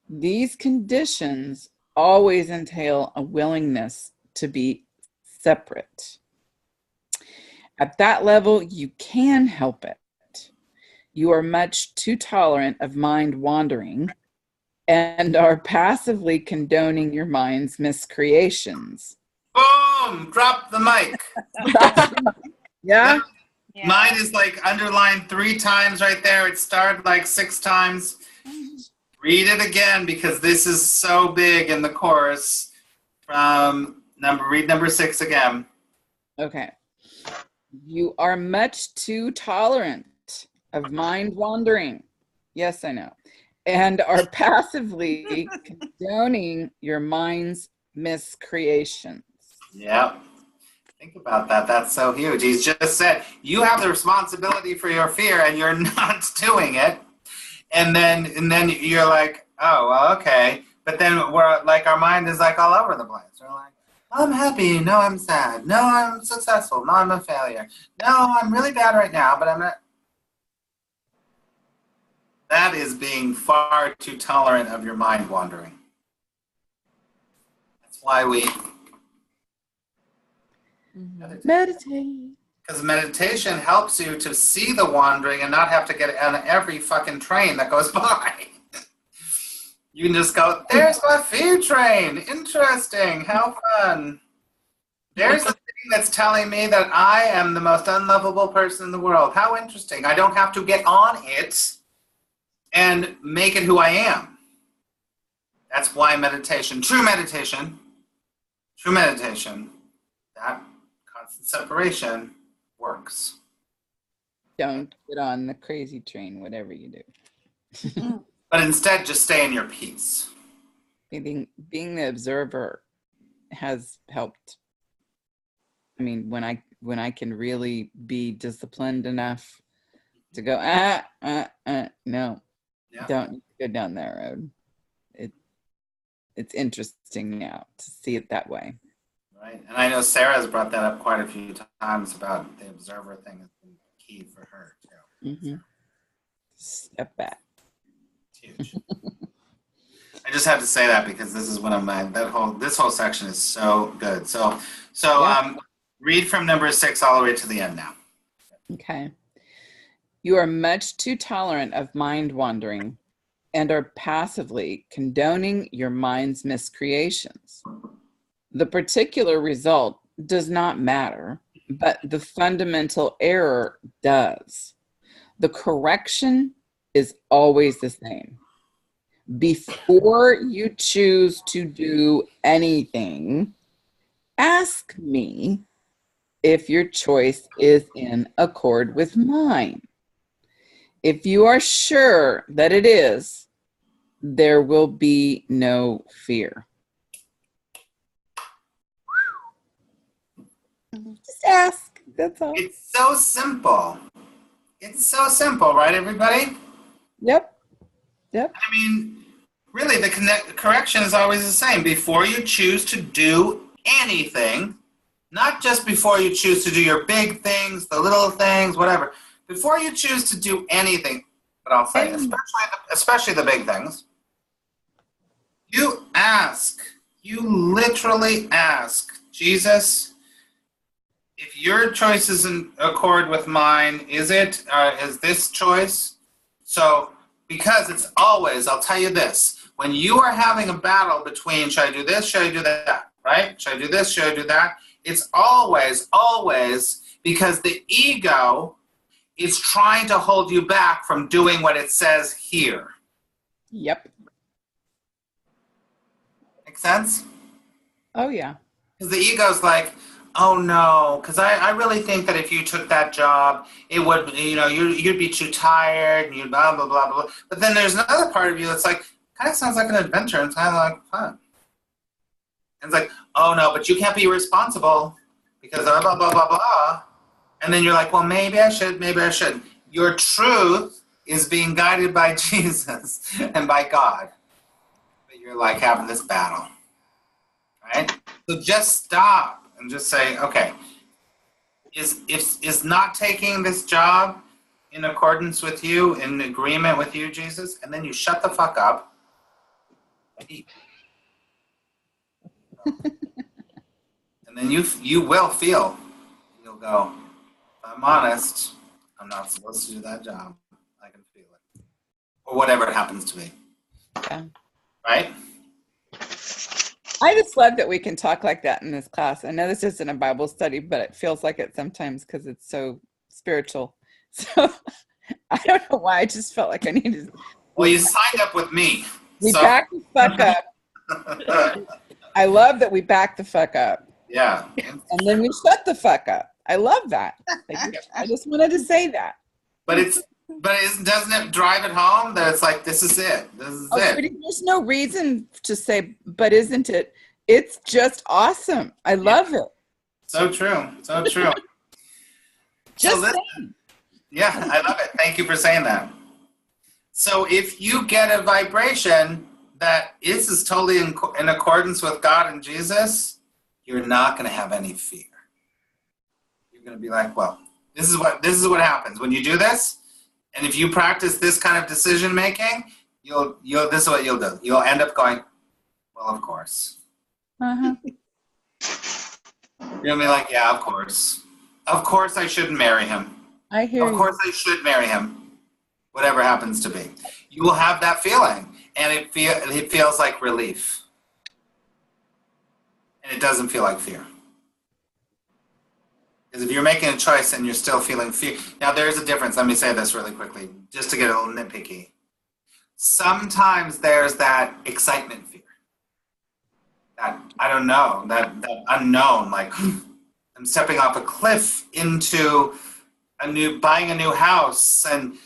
These conditions always entail a willingness to be separate. At that level, you can help it. You are much too tolerant of mind wandering and are passively condoning your mind's miscreations. Boom! Drop the mic. Yeah? Yeah. Mine is like underlined 3 times right there. It starred like 6 times. Read it again because this is so big in the chorus. Read number 6 again. Okay. You are much too tolerant of mind wandering. Yes, I know. And are passively condoning your mind's miscreations. Yep. Think about that. That's so huge. He's just said, you have the responsibility for your fear and you're not doing it. And then you're like, oh, well, okay. But then we're like, our mind is like all over the place. We're like, I'm happy. No, I'm sad. No, I'm successful. No, I'm a failure. No, I'm really bad right now, but I'm not. That is being far too tolerant of your mind wandering. That's why we meditate. Because meditation helps you to see the wandering and not have to get on every fucking train that goes by. You can just go, there's my fear train. Interesting. How fun. There's a thing that's telling me that I am the most unlovable person in the world. How interesting. I don't have to get on it and make it who I am. That's why meditation, true meditation, that constant separation works. Don't get on the crazy train, whatever you do. But instead, just stay in your peace. Being the observer has helped. I mean, when I can really be disciplined enough to go, no, Yeah. don't go down that road. It's interesting now to see it that way. Right. And I know Sarah has brought that up quite a few times about the observer thing has been key for her too. Mm-hmm. Step back. It's huge. I just have to say that because this is one of my this whole section is so good. So Yeah. Read from number 6 all the way to the end now. Okay. You are much too tolerant of mind wandering and are passively condoning your mind's miscreations. The particular result does not matter, but the fundamental error does. The correction is always the same. Before you choose to do anything, ask me if your choice is in accord with mine. If you are sure that it is, there will be no fear. Just ask. That's all. It's so simple. It's so simple, right, everybody? Yep. I mean, really, the correction is always the same. Before you choose to do anything, not just before you choose to do your big things, the little things, whatever. Before you choose to do anything, but I'll say, especially the big things, you ask. You literally ask, Jesus, if your choice is in accord with mine, is this choice? So, because it's always, I'll tell you this, when you are having a battle between, should I do this, should I do that, right? Should I do this, should I do that? It's always because the ego is trying to hold you back from doing what it says here. Yep. Make sense? Oh, yeah. Because the ego's like, oh no, because I really think that if you took that job, it would, you'd be too tired, and you'd blah, blah, blah, blah. But then there's another part of you that's like, kind of sounds like an adventure, and kind of like fun. And it's like, oh no, but you can't be responsible because blah, blah, blah, blah, blah. And then you're like, well, maybe I should, maybe I should. Your truth is being guided by Jesus and by God. But you're like having this battle, right? So just stop and just say, okay, is not taking this job in accordance with you, in agreement with you, Jesus? And then you shut the fuck up and eat. And then you will feel, you'll go, I'm honest, I'm not supposed to do that job. I can feel it. Or whatever it happens to be. Yeah. Right? I just love that we can talk like that in this class. I know this isn't a Bible study, but it feels like it sometimes because it's so spiritual. So I don't know why. I just felt like I needed. Well, you signed up with me. We So. back the fuck up. I love that we back the fuck up. Yeah. And then we shut the fuck up. I love that. I just wanted to say that. But doesn't it drive it home that it's like, this is it. This is it. Sweetie, there's no reason to say, but isn't it? It's just awesome. I love it. So true. So true. Yeah, I love it. Thank you for saying that. So if you get a vibration that is totally in accordance with God and Jesus, you're not going to have any fear. You're going to be like, well, this is what happens when you do this. And if you practice this kind of decision making, this is what you'll do. You'll end up going, well, of course. Uh-huh. You're going to be like, yeah, of course. Of course I shouldn't marry him. I hear Of course I should marry him. Whatever happens to be. You will have that feeling. And it feels like relief. And it doesn't feel like fear. Because if you're making a choice and you're still feeling fear. Now there's a difference. Let me say this really quickly, just to get a little nitpicky. Sometimes there's that excitement fear. That, I don't know, that unknown, like I'm stepping off a cliff into buying a new house. And,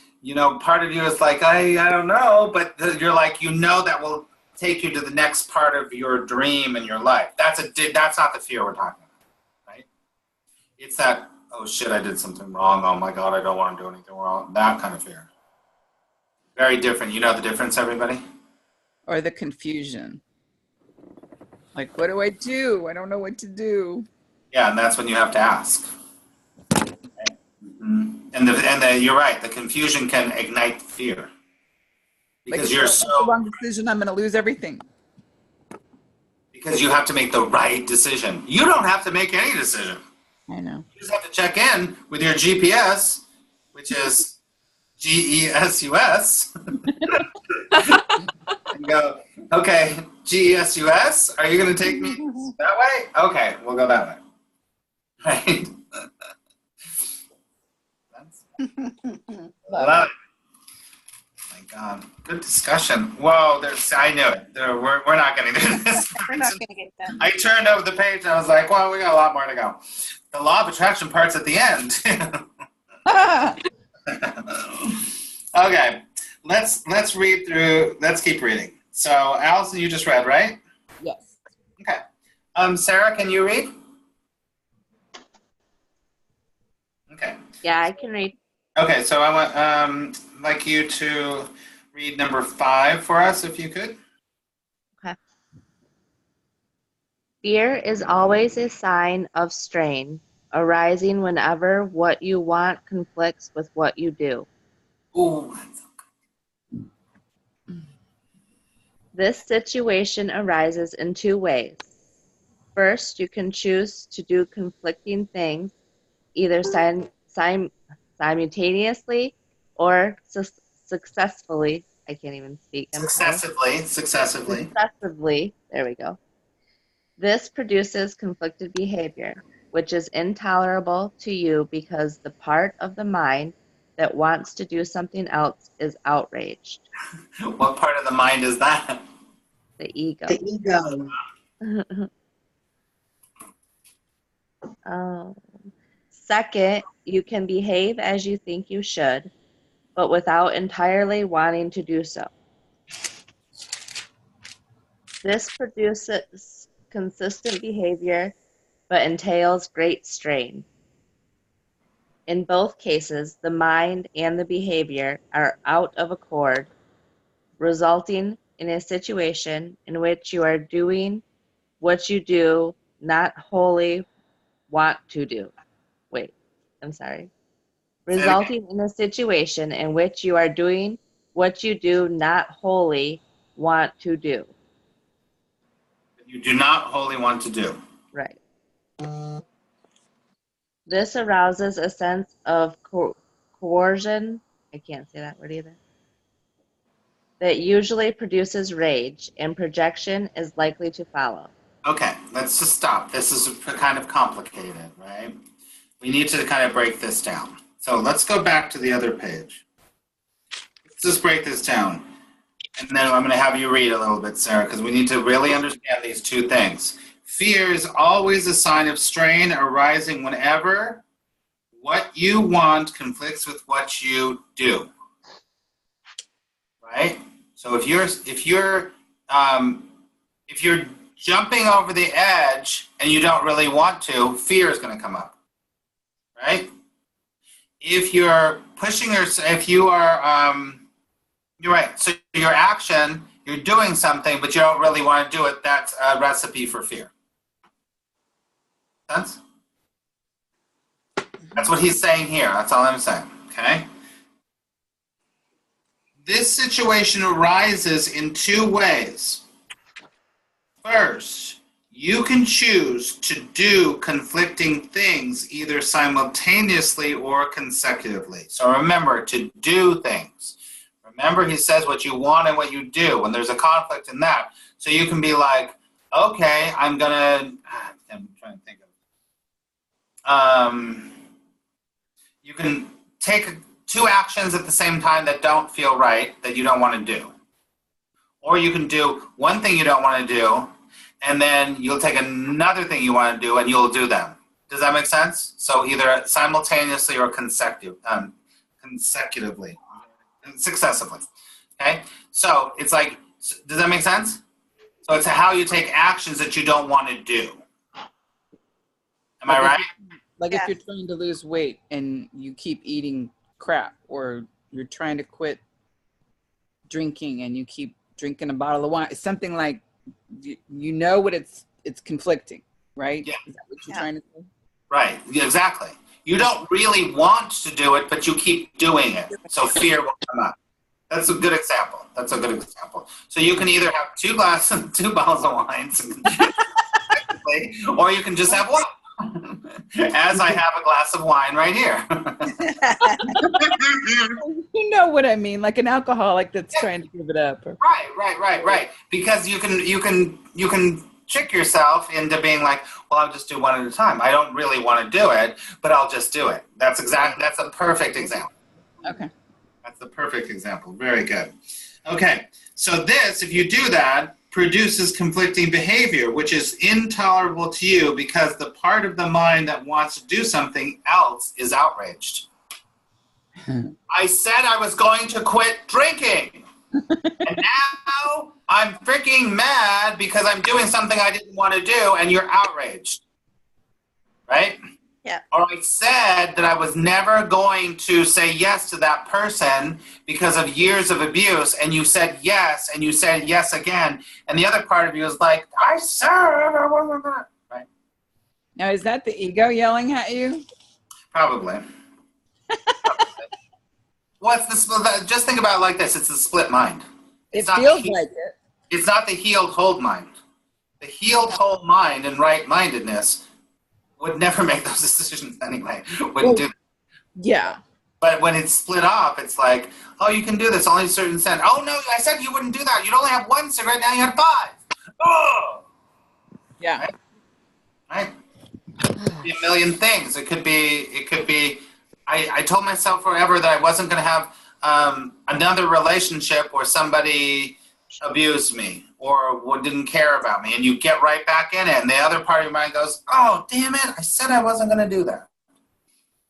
part of you is like, I don't know, but you're like, that will take you to the next part of your dream in your life. That's not the fear we're talking about, right? It's that, oh shit, I did something wrong. Oh my God, I don't want to do anything wrong. That kind of fear. Very different. You know the difference, everybody? Or the confusion. Like, what do I do? I don't know what to do. Yeah, and that's when you have to ask. Right? Mm-hmm. And you're right. The confusion can ignite fear. Because you're so wrong decision. I'm going to lose everything. Because you have to make the right decision. You don't have to make any decision. I know. You just have to check in with your GPS, which is GESUS. And go, okay, GESUS, are you going to take me that way? Okay, we'll go that way. Right? Love it. My God, good discussion. Whoa, I knew it. We're not going to do this. We're not going to get done. I turned over the page and I was like, well, we got a lot more to go. The law of attraction part's at the end. Okay, let's read through. Let's keep reading. So, Allison, you just read, right? Yes. Okay. Sarah, can you read? Okay. Yeah, I can read. Okay, so I want like you to read number 5 for us, if you could. Okay. Fear is always a sign of strain, arising whenever what you want conflicts with what you do. Ooh, that's so good. This situation arises in 2 ways. First, you can choose to do conflicting things, either simultaneously or successfully. I can't even speak. Successively. There we go. This produces conflicted behavior, which is intolerable to you because the part of the mind that wants to do something else is outraged. What part of the mind is that? The ego. The ego. Second, you can behave as you think you should, but without entirely wanting to do so. This produces consistent behavior, but entails great strain. In both cases, the mind and the behavior are out of accord, resulting in a situation in which you are doing what you do not wholly want to do. Wait, I'm sorry. Resulting in a situation in which you are doing what you do not wholly want to do. You do not wholly want to do. Right. This arouses a sense of coercion. I can't say that word either. That usually produces rage, and projection is likely to follow. Okay, let's just stop. This is kind of complicated, right? We need to kind of break this down. So let's go back to the other page. Let's just break this down. And then I'm going to have you read a little bit, Sarah, because we need to really understand these two things. Fear is always a sign of strain arising whenever what you want conflicts with what you do. Right? So if you're jumping over the edge and you don't really want to, fear is going to come up. Right? If you're pushing if you are you're right. So your action, you're doing something, but you don't really want to do it. That's a recipe for fear. Sense? That's what he's saying here. That's all I'm saying. Okay? This situation arises in two ways. First, you can choose to do conflicting things either simultaneously or consecutively. So remember, to do things. Remember, he says what you want and what you do, when there's a conflict in that. So you can be like, okay, I'm trying to think of, you can take two actions at the same time that don't feel right, that you don't want to do. Or you can do one thing you don't want to do, and then you'll take another thing you want to do, and you'll do them. Does that make sense? So either simultaneously or consecutively. Successively. Okay? So it's like, does that make sense? So it's how you take actions that you don't want to do. Am I right? Like if you're trying to lose weight and you keep eating crap, or you're trying to quit drinking and you keep drinking a bottle of wine, it's something like, you know what it's conflicting, right? Yeah. Is that what you're trying to say? Right. Yeah, exactly. You don't really want to do it, but you keep doing it. So fear will come up. That's a good example. So you can either have two bottles of wine, or you can just have one. As I have a glass of wine right here. You know what I mean, like an alcoholic that's trying to give it up. Right. Because you can trick yourself into being like, well, I'll just do one at a time. I don't really want to do it, but I'll just do it. That's a perfect example. Okay. That's the perfect example. Very good. Okay, so this, if you do that, produces conflicting behavior, which is intolerable to you because the part of the mind that wants to do something else is outraged. I said I was going to quit drinking. And now I'm freaking mad because I'm doing something I didn't want to do, and you're outraged. Right? Yeah. Or I said that I was never going to say yes to that person because of years of abuse, and you said yes, and you said yes again, and the other part of you is like, I said I wasn't going to. Right? Now, is that the ego yelling at you? Probably. Well, just think about it like this. It's the split mind. It feels like it. It's not the healed, whole mind. The healed, whole mind and right-mindedness would never make those decisions anyway. Wouldn't do that. Yeah. But when it's split off, it's like, oh, you can do this, only a certain scent. Oh, no, I said you wouldn't do that. You'd only have one cigarette, now you have 5. Oh! Yeah. Right? It could be a million things. It could be, I told myself forever that I wasn't going to have another relationship where somebody abused me or didn't care about me, and you get right back in it, and the other part of your mind goes, oh, damn it, I said I wasn't going to do that.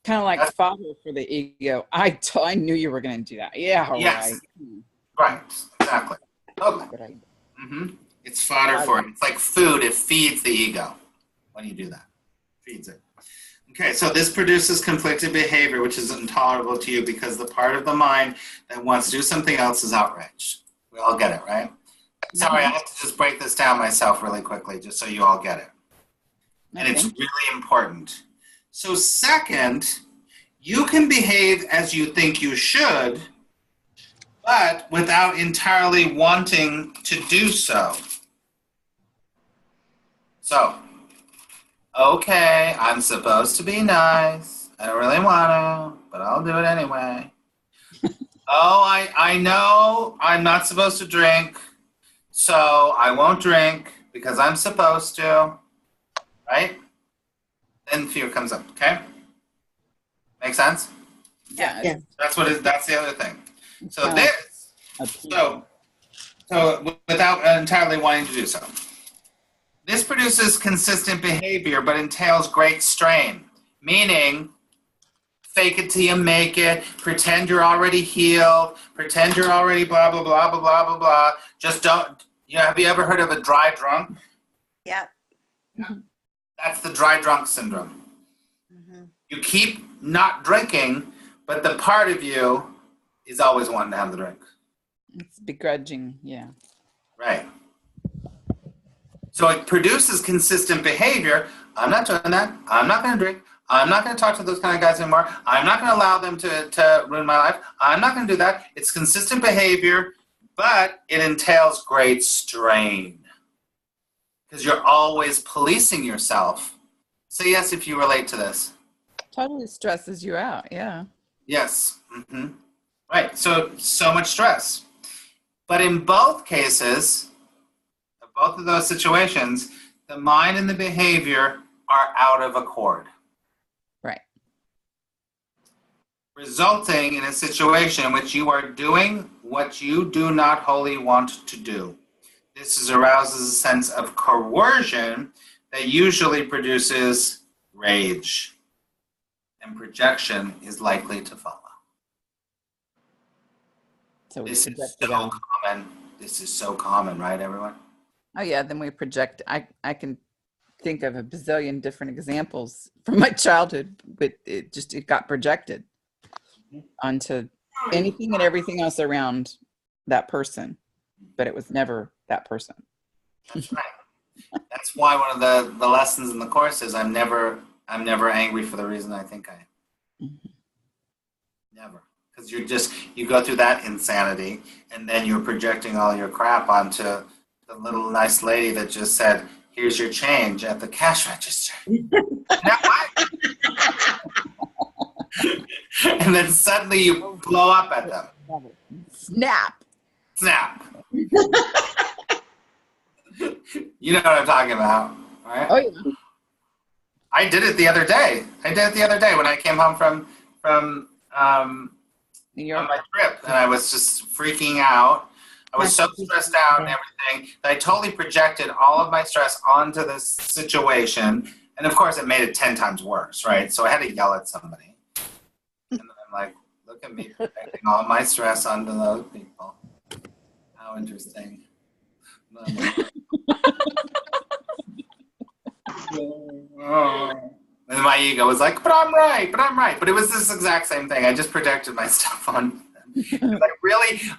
Kind of like fodder for the ego. I knew you were going to do that. Yeah, yes. Right, exactly. Okay. Mm-hmm. It's fodder for it. It's like food. It feeds the ego when you do that. Feeds it. Okay, so this produces conflicted behavior, which is intolerable to you because the part of the mind that wants to do something else is outraged. We all get it, right? Sorry, I have to just break this down myself really quickly just so you all get it. And it's really important. So second, you can behave as you think you should, but without entirely wanting to do so. So, Okay, I'm supposed to be nice. I don't really want to, but I'll do it anyway. Oh, I know I'm not supposed to drink, so I won't drink because I'm supposed to, right? Then fear comes up, okay? Make sense? Yeah. Yeah. That's the other thing. So Sounds this, appealing. so without entirely wanting to do so. This produces consistent behavior, but entails great strain, meaning fake it till you make it, pretend you're already healed, pretend you're already blah, blah, blah, blah, blah, blah, blah. Just don't, have you ever heard of a dry drunk? Yeah. That's the dry drunk syndrome. Mm-hmm. You keep not drinking, but the part of you is always wanting to have the drink. It's begrudging, yeah. Right. So it produces consistent behavior. I'm not doing that. I'm not going to drink. I'm not going to talk to those kind of guys anymore. I'm not going to allow them to ruin my life. I'm not going to do that. It's consistent behavior, but it entails great strain because you're always policing yourself. Say yes if you relate to this. Totally stresses you out, yeah. Yes. Mm-hmm. Right. So much stress. But in both cases, both of those situations, the mind and the behavior are out of accord. Right. Resulting in a situation in which you are doing what you do not wholly want to do. This arouses a sense of coercion that usually produces rage, and projection is likely to follow. So we This is project so it out. common. This is so common, right, everyone? Oh yeah, then we project. I can think of a bazillion different examples from my childhood, but it got projected onto anything and everything else around that person, but it was never that person. That's right. That's why one of the lessons in the course is I'm never angry for the reason I think I am. Mhm. Never. Because you go through that insanity and then you're projecting all your crap onto the little nice lady that just said, here's your change at the cash register. And then suddenly you blow up at them. Snap. Snap. You know what I'm talking about, right? Oh yeah. I did it the other day. When I came home from New on York. my trip, and I was just freaking out. I was so stressed out and everything that I totally projected all of my stress onto this situation. And of course, it made it 10 times worse, right? So I had to yell at somebody. And then I'm like, look at me projecting all my stress onto those people. How interesting. And my ego was like, but I'm right. But it was this exact same thing. I just projected my stuff on them.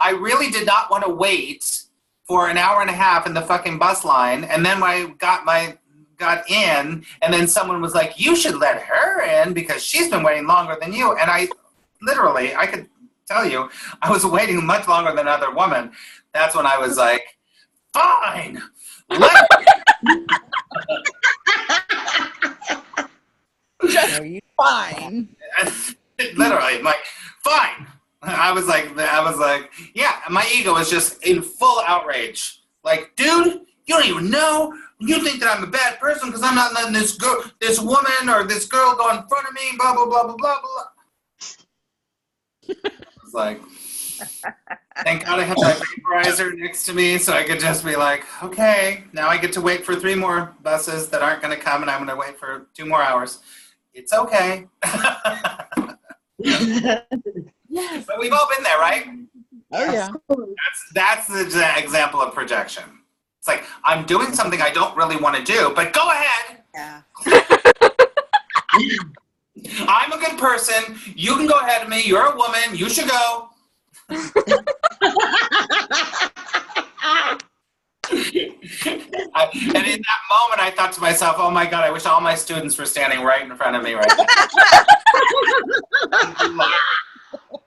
I really did not want to wait for an hour and a half in the fucking bus line. And then when I got in, and then someone was like, you should let her in because she's been waiting longer than you. And I could tell you, I was waiting much longer than another woman. That's when I was like, fine. Just fine. Literally, like, fine. I was like, yeah. My ego was just in full outrage. Like, dude, you don't even know. You think that I'm a bad person because I'm not letting this woman or this girl go in front of me. Blah blah blah blah blah blah. I was like, thank God I had my vaporizer next to me, so I could just be like, okay, now I get to wait for 3 more buses that aren't going to come, and I'm going to wait for 2 more hours. It's okay. Yes. But we've all been there, right? Oh yeah. That's the example of projection. It's like, I'm doing something I don't really want to do, but go ahead. Yeah. I'm a good person. You can go ahead of me. You're a woman. You should go. And in that moment, I thought to myself, oh my God, I wish all my students were standing right in front of me right now.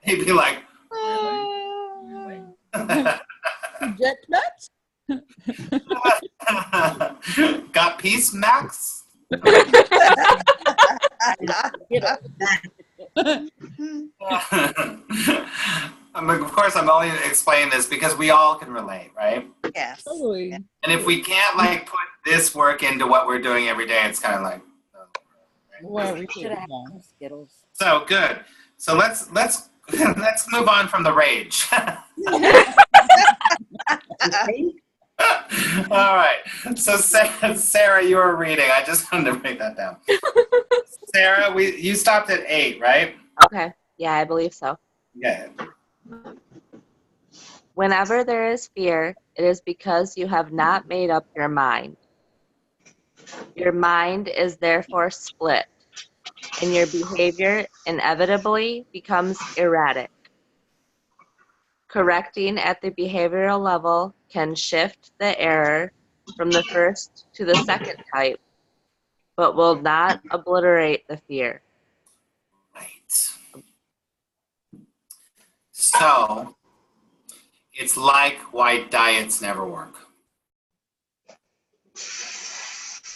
He'd be like, really? Project that? Got peace, Max? Of course, I'm only explaining this because we all can relate, right? Yes. Totally. And if we can't like put this work into what we're doing every day, it's kind of like. Well, we Should should. have had some Skittles. So good. So let's let's move on from the rage. All right. So Sarah, you were reading. I just wanted to write that down. Sarah, you stopped at 8, right? Okay. Yeah, I believe so. Yeah. Whenever there is fear, it is because you have not made up your mind. Your mind is therefore split, and your behavior inevitably becomes erratic. Correcting at the behavioral level can shift the error from the first to the second type, but will not obliterate the fear. Right. So it's like why diets never work.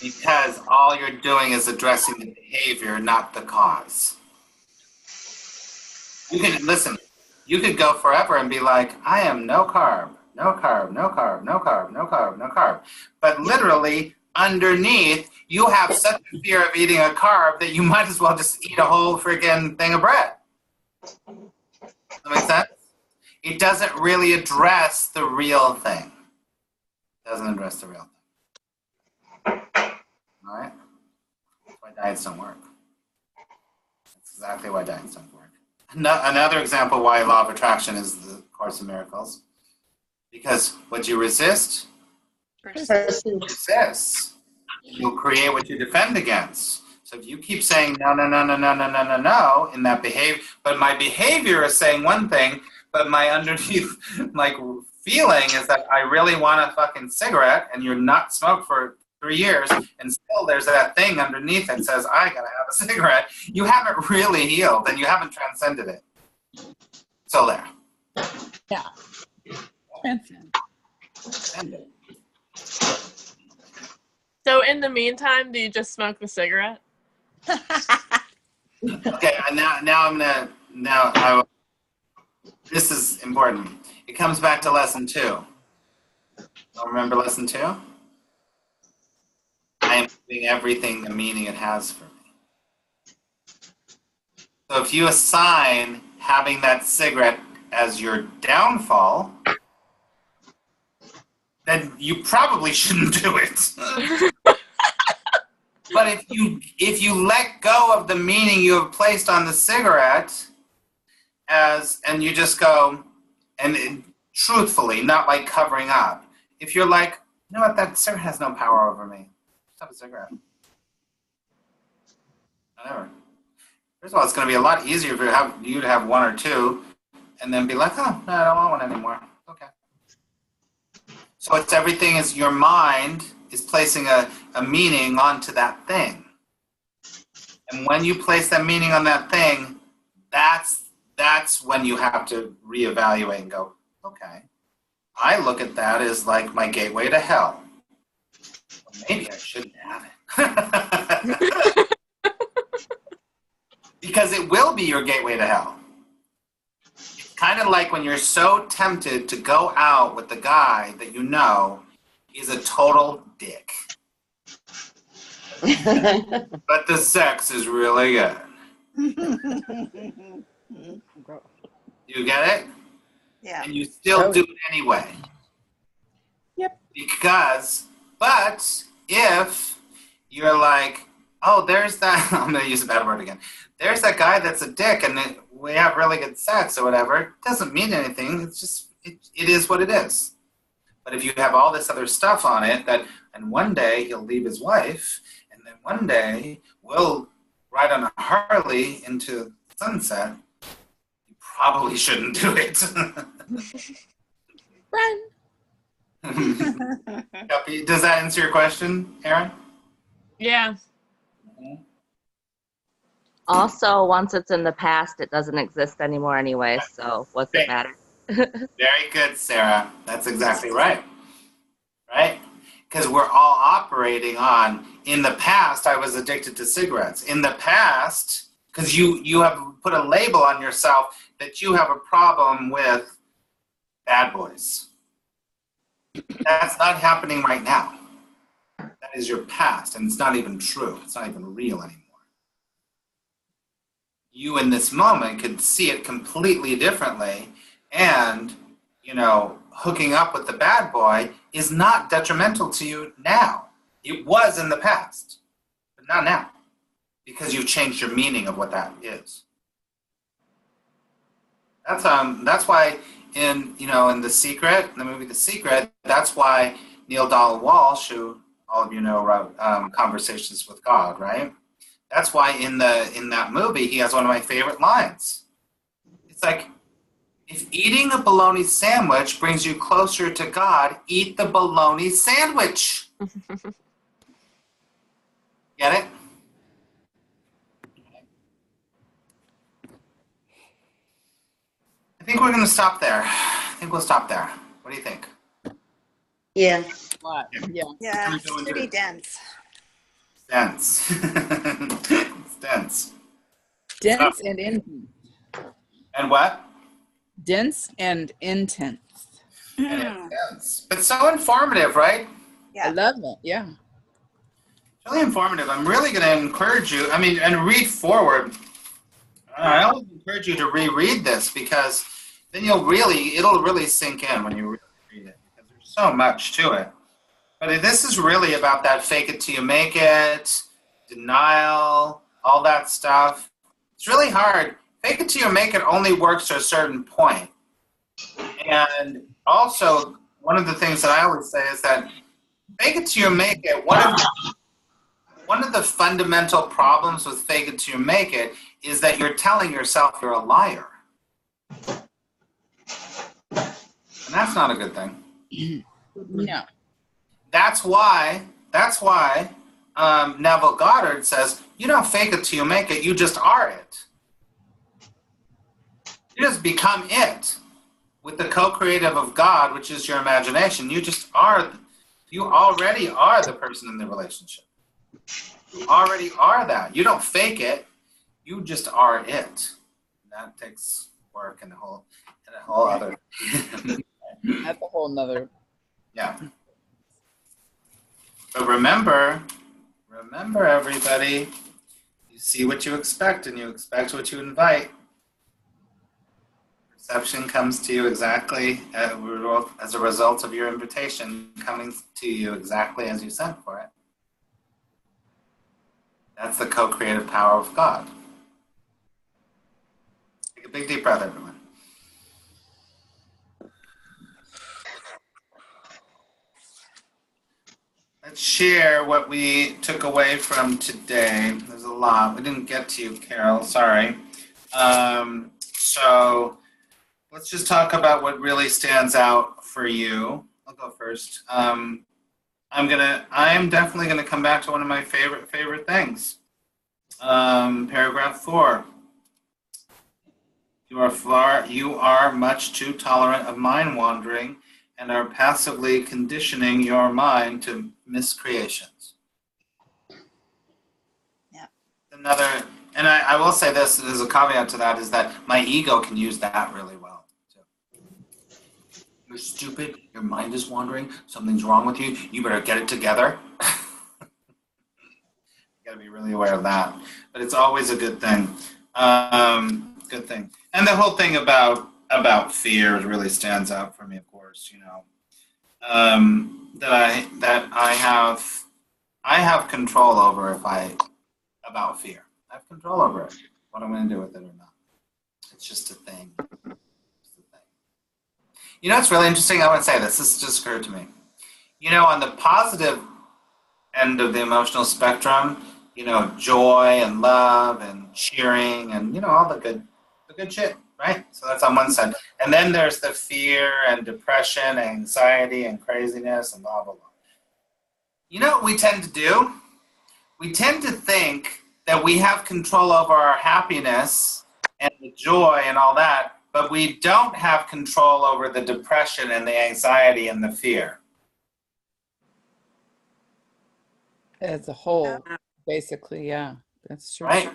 Because all you're doing is addressing the behavior, not the cause. You can listen. You could go forever and be like, I am no carb, no carb, no carb, no carb, no carb, no carb. But literally, underneath, you have such a fear of eating a carb that you might as well just eat a whole freaking thing of bread. Does that make sense? It doesn't really address the real thing. It doesn't address the real thing. All right? That's why diets don't work. That's exactly why diets don't work. Another example why law of attraction is the Course in Miracles. Because what you resist persists. You'll create what you defend against. So if you keep saying no, no, no, no, no, no, no, no, no, in that behavior, but my behavior is saying one thing, but my underneath like feeling is that I really want a fucking cigarette, and you're not smoked for 3 years, and still there's that thing underneath that says I gotta have a cigarette. You haven't really healed, and you haven't transcended it. So there. Yeah. Transcend it. So in the meantime, do you just smoke the cigarette? Okay, this is important. It comes back to lesson 2. Y'all remember lesson 2? I am giving everything the meaning it has for me. So if you assign having that cigarette as your downfall, then you probably shouldn't do it. But if you let go of the meaning you have placed on the cigarette, and you just go, and truthfully, not like covering up, if you're like, you know what, that cigarette has no power over me. Just have a cigarette. Whatever. First of all, it's going to be a lot easier for you to have 1 or 2, and then be like, oh, no, I don't want one anymore. Okay. So it's everything is your mind is placing a meaning onto that thing. And when you place that meaning on that thing, that's when you have to reevaluate and go, okay, I look at that as like my gateway to hell. Well, maybe I shouldn't have it. Because it will be your gateway to hell. It's kind of like when you're so tempted to go out with the guy that you know is a total dick. But the sex is really good. You get it? Yeah. And you still do it anyway. Yep. But if you're like, oh, there's that, I'm going to use a bad word again. There's that guy that's a dick and we have really good sex or whatever, it doesn't mean anything. It's just, it is what it is. But if you have all this other stuff on it, and one day he'll leave his wife, and then one day we'll ride on a Harley into sunset, you probably shouldn't do it. Run. Does that answer your question, Aaron? Yeah. Also, once it's in the past, it doesn't exist anymore anyway, so what's it matter? Very good, Sarah. That's exactly right. Right? because we're all operating on, in the past, I was addicted to cigarettes. In the past, because you have put a label on yourself that you have a problem with bad boys. That's not happening right now. That is your past, and it's not even true. It's not even real anymore. You in this moment could see it completely differently, and, you know, hooking up with the bad boy is not detrimental to you now. It was in the past, but not now, because you've changed your meaning of what that is. That's why in The Secret, in the movie The Secret, that's why Neil Donald Walsh, who all of you know, wrote Conversations with God, right? That's why in that movie he has one of my favorite lines. It's like, if eating a bologna sandwich brings you closer to God, eat the bologna sandwich. Get it? I think we're going to stop there. I think we'll stop there. What do you think? Yeah. Yeah. Yeah, it's pretty dense. Dense. It's dense. Dense and intense. And what? Dense and intense. And intense. But so informative, right? Yeah. I love it. Yeah. Really informative. I'm really going to encourage you, and read forward. I always encourage you to reread this, because then it'll really sink in when you read it, because there's so much to it. But this is really about that fake it till you make it, denial, all that stuff. It's really hard. Fake it till you make it only works to a certain point. And also, one of the things that I always say is that fake it till you make it, one of the fundamental problems with fake it till you make it is that you're telling yourself you're a liar. And that's not a good thing. No. That's why Neville Goddard says, you don't fake it till you make it, you just are it. You just become it. With the co-creative of God, which is your imagination, you already are the person in the relationship. You already are that. You don't fake it, you just are it. That takes work and a whole other. That's a whole nother. Yeah. But remember everybody, you see what you expect and you expect what you invite. Perception comes to you exactly as a result of your invitation coming to you exactly as you sent for it. That's the co-creative power of God. Take a big deep breath, everyone. Let's share what we took away from today. There's a lot. We didn't get to you, Carol. Sorry. So let's just talk about what really stands out for you. I'll go first. I am definitely gonna come back to one of my favorite things. Paragraph 4. You are much too tolerant of mind wandering and are passively conditioning your mind to miscreations. Yeah. And I will say this as a caveat to that, is that my ego can use that really well too. You're stupid, your mind is wandering, something's wrong with you, you better get it together. You gotta be really aware of that. But it's always a good thing. Good thing. And the whole thing about fear really stands out for me, of course, you know. That I have control over about fear. I have control over it, what I'm going to do with it or not. It's just a thing. You know, it's really interesting. I want to say this just occurred to me. You know, on the positive end of the emotional spectrum, you know, joy and love and cheering and, you know, all the good shit, right? So that's on one side. And then there's the fear and depression, anxiety and craziness and blah, blah, blah. You know what we tend to do? We tend to think that we have control over our happiness and the joy and all that, but we don't have control over the depression and the anxiety and the fear. As a whole, basically, yeah, that's true. Right?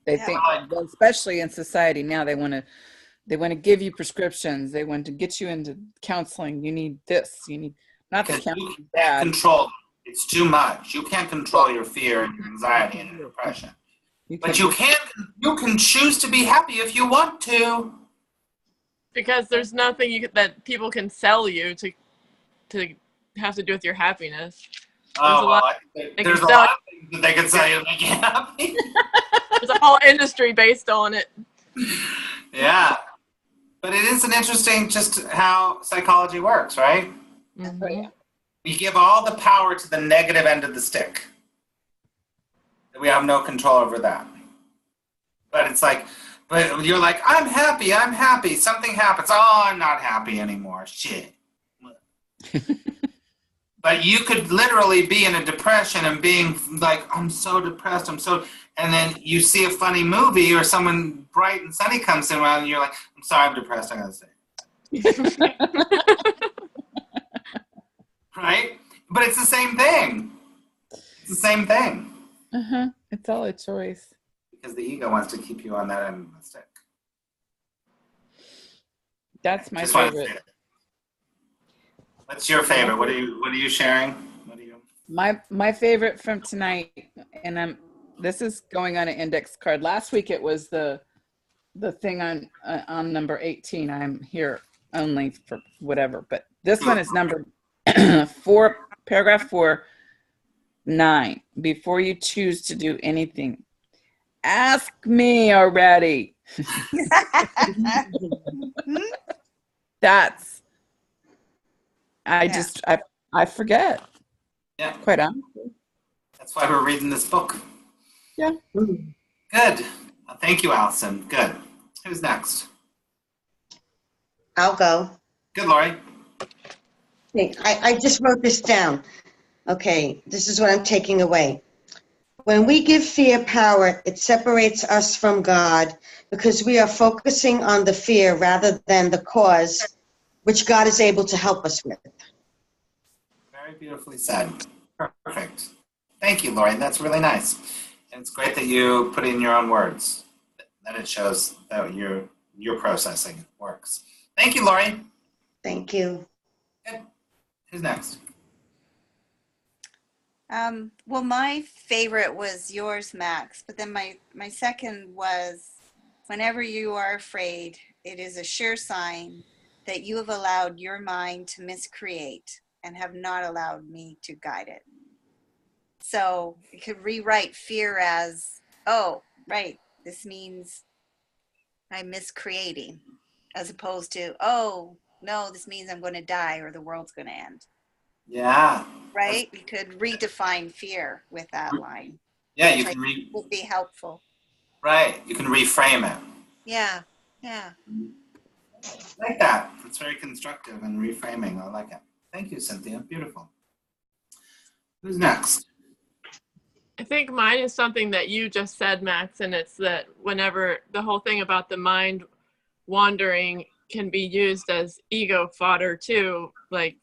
They Yeah. think, well, especially in society now, they want to give you prescriptions. They want to get you into counseling. You need this. You need not that Because you counseling is can't bad. control it. It's too much. You can't control your fear and your anxiety and your depression. But you can choose to be happy if you want to. Because there's nothing that people can sell you to have to do with your happiness. Oh, well, I think there's a lot of things that they can sell you to make you happy. There's a whole industry based on it. Yeah. But it is an interesting just how psychology works, right? Mm-hmm. We give all the power to the negative end of the stick. We have no control over that. But it's like, but you're like, I'm happy. Something happens. Oh, I'm not happy anymore. Shit. But you could literally be in a depression and being like, I'm so depressed. And then you see a funny movie or someone bright and sunny comes in around and you're like, I'm sorry, I'm depressed. I gotta say. Right? But it's the same thing. It's the same thing. It's all a choice. Because the ego wants to keep you on that end of the stick. That's my Just wanted to say favorite. that. What's your favorite? What are you sharing? My favorite from tonight, and this is going on an index card. Last week it was the thing on number 18. I'm here only for whatever, but this one is number 4, paragraph 4, 9. Before you choose to do anything, ask me already. That's I forget. Yeah. Quite honestly. That's why we're reading this book. Yeah. Good. Thank you, Allison. Good. Who's next? I'll go. Good, Lori. I just wrote this down. Okay, this is what I'm taking away. When we give fear power, it separates us from God because we are focusing on the fear rather than the cause, which God is able to help us with. Very beautifully said. Perfect. Thank you, Lori. That's really nice. And it's great that you put in your own words. That it shows that your processing works. Thank you, Lori. Thank you. Good. Who's next? Well, my favorite was yours, Max, but then my second was, whenever you are afraid, it is a sure sign that you have allowed your mind to miscreate and have not allowed me to guide it. So you could rewrite fear as, oh, right, this means I'm miscreating, as opposed to, oh, no, this means I'm going to die or the world's going to end. Yeah. Right? You could redefine fear with that line. Yeah, you which can I would be helpful. Right. You can reframe it. Yeah. Yeah. I like that. It's very constructive and reframing. I like it. Thank you, Cynthia. Beautiful. Who's next? I think mine is something that you just said, Max, and it's that whenever the whole thing about the mind wandering can be used as ego fodder too, like,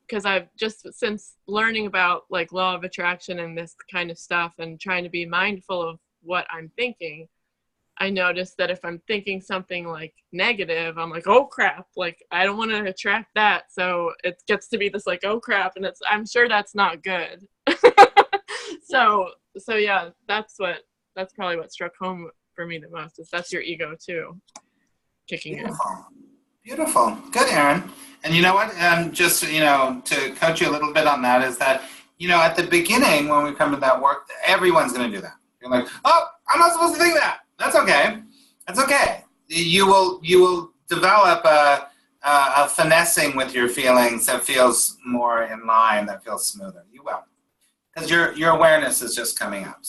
because I've just, since learning about like law of attraction and this kind of stuff and trying to be mindful of what I'm thinking, I noticed that if I'm thinking something like negative, I'm like, oh crap, like I don't want to attract that. So it gets to be this like, oh crap, and I'm sure that's not good. So yeah, that's probably what struck home for me the most, is that's your ego too kicking in. Beautiful. Good, Erin. And you know what? Just, to coach you a little bit on that is that, at the beginning when we come to that work, everyone's going to do that. You're like, oh, I'm not supposed to think that. That's okay. That's okay. You will develop a finessing with your feelings that feels more in line, that feels smoother. You will. Because your awareness is just coming up.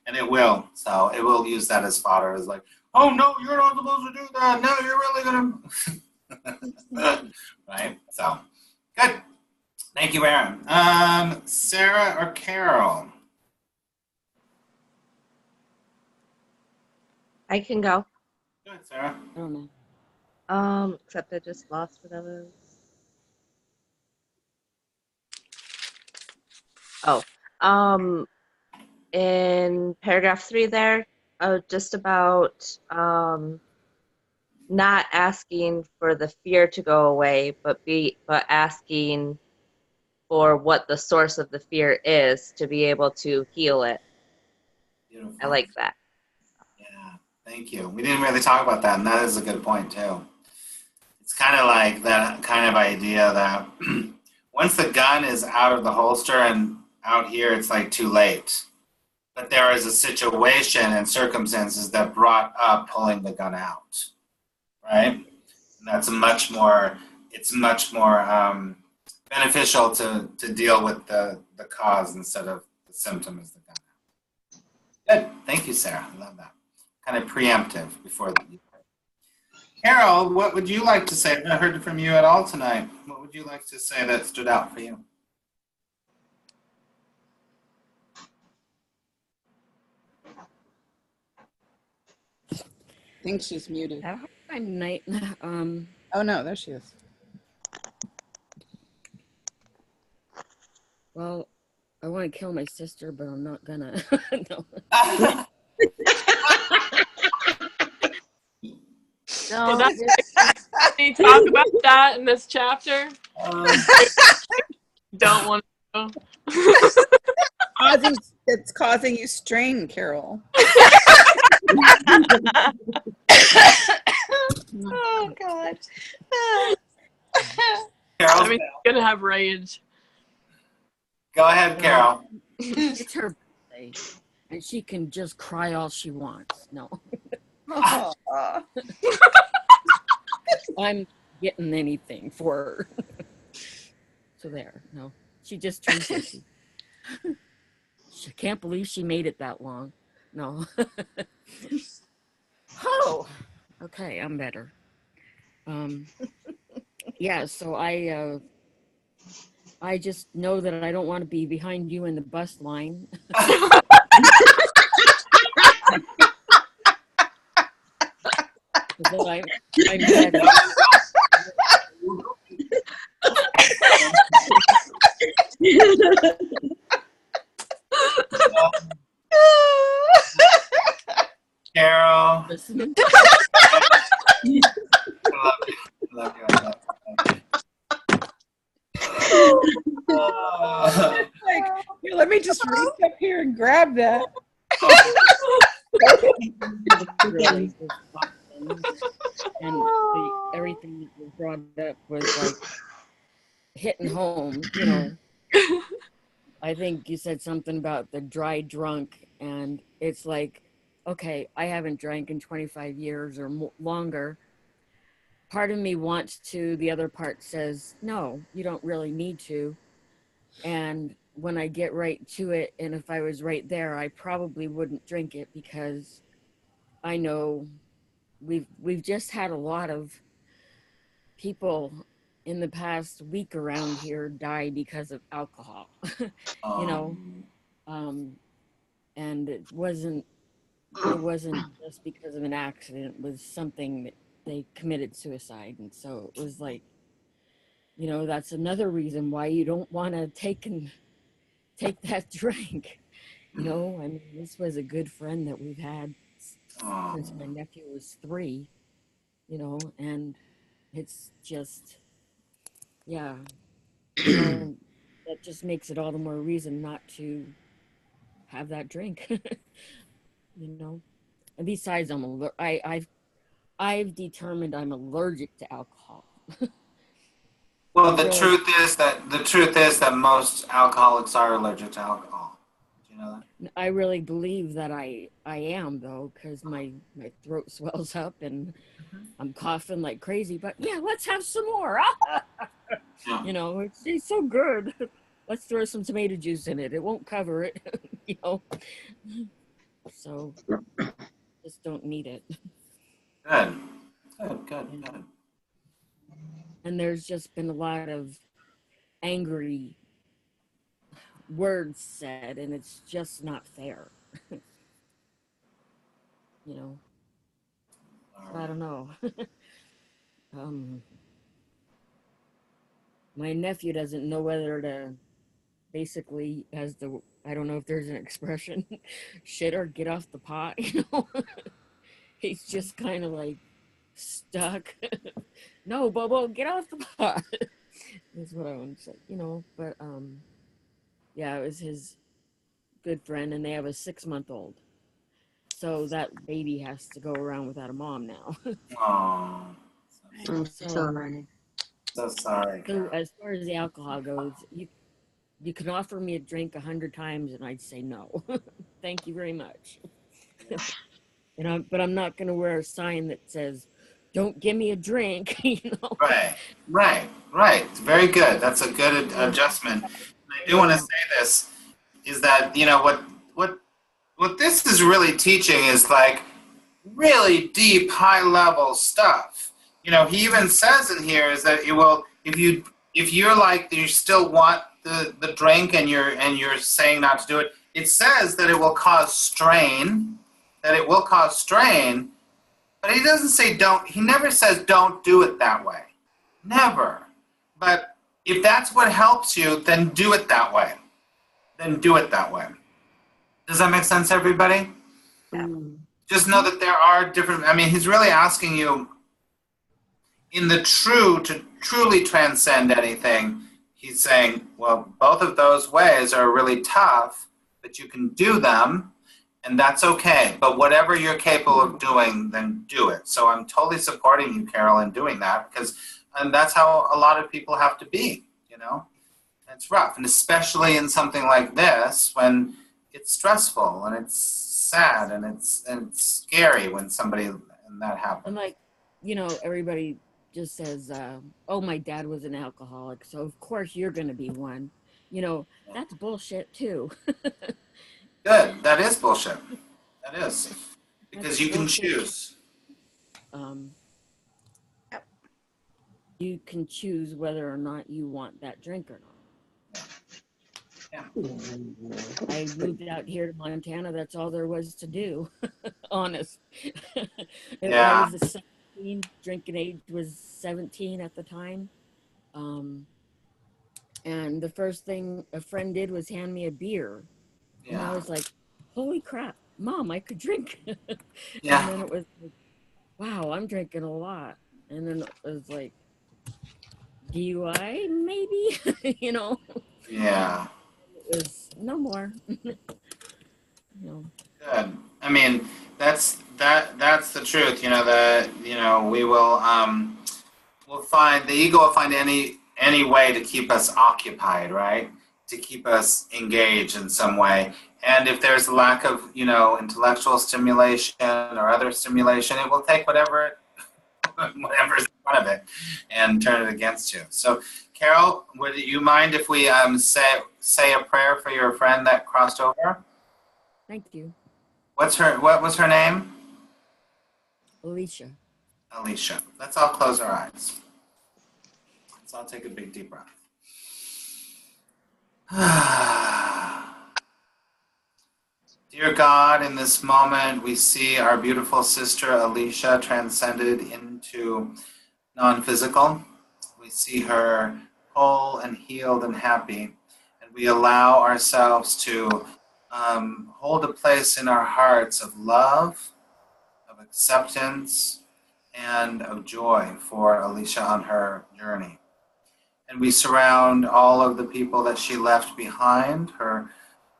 And it will. So it will use that as fodder, as like, oh no, you're not supposed to do that. No, you're really gonna right? So good. Thank you, Erin. Sarah or Carol? I can go. Good, Sarah. I don't know. Except I just lost what I was. Oh, In paragraph 3 there, just about not asking for the fear to go away, but asking for what the source of the fear is to be able to heal it. Beautiful. I like that. Yeah, thank you. We didn't really talk about that, and that is a good point too. It's kind of like that kind of idea that once the gun is out of the holster and out here, it's like too late. But there is a situation and circumstances that brought up pulling the gun out, right? And that's it's much more beneficial to deal with the cause instead of the symptom as the gun. Good. Thank you, Sarah. I love that. Kind of preemptive before the. Carol, what would you like to say? I haven't heard from you at all tonight. What would you like to say that stood out for you? I think she's muted. I'm night. Oh no, there she is. Well, I want to kill my sister, but I'm not gonna. No. No, Can you talk about that in this chapter? Don't want to know. It's causing you strain, Carol. Oh God. Carol, I mean, she's gonna have rage. go ahead, Carol. It's her birthday, and she can just cry all she wants. No, Aw. I'm getting anything for her. So there. No, she just turned 50. She can't believe she made it that long. No. Oh, okay, I'm better. Yeah, so I just know that I don't want to be behind you in the bus line. I'm better. Carol. Listening. I love you. I love you. I love you. Like, here, let me just reach up here and grab that. Really was awesome. And everything that was brought up was like hitting home, you know. I think you said something about the dry drunk, and it's like, okay, I haven't drank in 25 years or longer. Part of me wants to, the other part says, no, you don't really need to. And when I get right to it, and if I was right there, I probably wouldn't drink it, because I know we've just had a lot of people in the past week around here die because of alcohol. You know, and it wasn't just because of an accident. It was something that they committed suicide, and so it was like, you know, that's another reason why you don't want to take that drink. You know, I mean, this was a good friend that we've had since my nephew was 3, you know, and it's just, yeah, you know, that just makes it all the more reason not to have that drink. You know, and besides, I've determined I'm allergic to alcohol. Well, the truth is that most alcoholics are allergic to alcohol. Do you know that? I really believe that I am, though, because my throat swells up and I'm coughing like crazy. But yeah, let's have some more. Yeah. You know, it's so good. Let's throw some tomato juice in it. It won't cover it, you know. So just don't need it. Good. And there's just been a lot of angry words said, and it's just not fair. You know, I don't know. My nephew doesn't know whether to basically, as I don't know if there's an expression, shit or get off the pot, you know. He's just kind of like stuck. No, Bobo, get off the pot. That's what I want to say, you know. But yeah, it was his good friend, and they have a 6-month-old. So that baby has to go around without a mom now. Oh, I'm So, sorry. so sorry. so as far as the alcohol goes, you can offer me a drink 100 times, and I'd say no. Thank you very much. But I'm not going to wear a sign that says, "Don't give me a drink." You know. Right. Very good. That's a good adjustment. And I do want to say this, is that, you know, what this is really teaching is like really deep, high level stuff. You know, he even says in here is that it will, if you're like, you still want the drink and you're saying not to do it, it says that it will cause strain, but he doesn't say he never says don't do it that way. Never. But if that's what helps you, then do it that way. Does that make sense, everybody? Just know that there are different, I mean, he's really asking you to truly transcend anything. He's saying, well, both of those ways are really tough, but you can do them, and that's okay. But whatever you're capable of doing, then do it. So I'm totally supporting you, Carol, in doing that, and that's how a lot of people have to be, you know? It's rough, and especially in something like this, when it's stressful and it's sad and it's scary when that happens. And like, you know, everybody just says, "Oh, my dad was an alcoholic, so of course you're going to be one." You know, that's bullshit too. Good. That is bullshit. That is. Because you can bullshit. choose. You can choose whether or not you want that drink or not. Yeah. I moved out here to Montana. That's all there was to do. Honest. Yeah. I was a 17. Drinking age was 17 at the time. And the first thing a friend did was hand me a beer. Yeah. And I was like, holy crap, Mom, I could drink. Yeah. And then it was like, wow, I'm drinking a lot. And then it was like, DUI, maybe? You know? Yeah. It was no more. You know. Good. I mean, that's the truth. You know, we will we'll find, the ego will find any way to keep us occupied, right? To keep us engaged in some way. And if there's a lack of, you know, intellectual stimulation or other stimulation, it will take whatever's in front of it and turn it against you. So, Carol, would you mind if we say a prayer for your friend that crossed over? Thank you. What was her name? Alicia. Let's all close our eyes. Let's all take a big deep breath. Dear God, in this moment, we see our beautiful sister Alicia transcended into non-physical. We see her whole and healed and happy, and we allow ourselves to hold a place in our hearts of love, of acceptance, and of joy for Alicia on her journey. And we surround all of the people that she left behind, her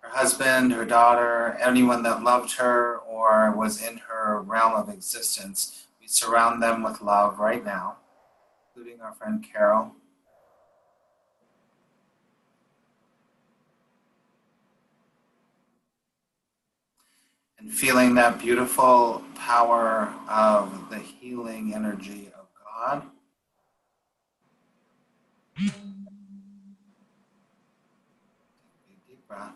husband, her daughter, anyone that loved her or was in her realm of existence. We surround them with love right now, including our friend Carol. And feeling that beautiful power of the healing energy of God. Deep breath.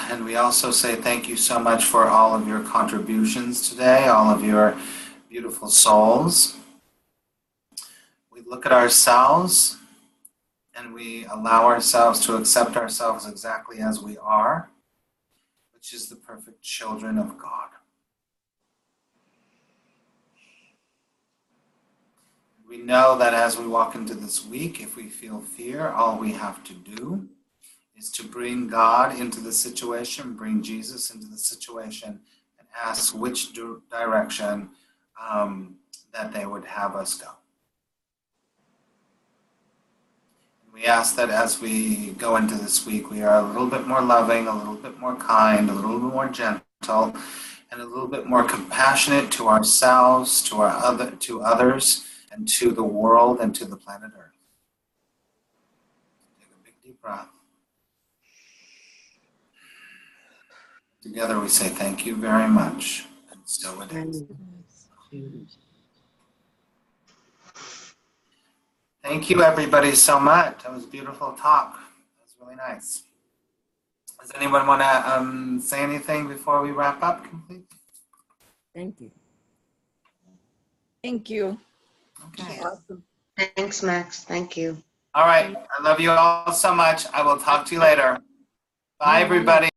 And we also say thank you so much for all of your contributions today, all of your beautiful souls. We look at ourselves and we allow ourselves to accept ourselves exactly as we are, which is the perfect children of God. We know that as we walk into this week, if we feel fear, all we have to do is to bring God into the situation, bring Jesus into the situation, and ask which direction that they would have us go. We ask that as we go into this week, we are a little bit more loving, a little bit more kind, a little bit more gentle, and a little bit more compassionate to ourselves, to others, and to the world and to the planet Earth. Take a big deep breath. Together we say thank you very much, and so it is. Thank you everybody so much. That was a beautiful talk. That was really nice. Does anyone want to say anything before we wrap up completely? Thank you. Thank you. Okay. Awesome. Thanks, Max. Thank you. All right. I love you all so much. I will talk to you later. Bye, everybody.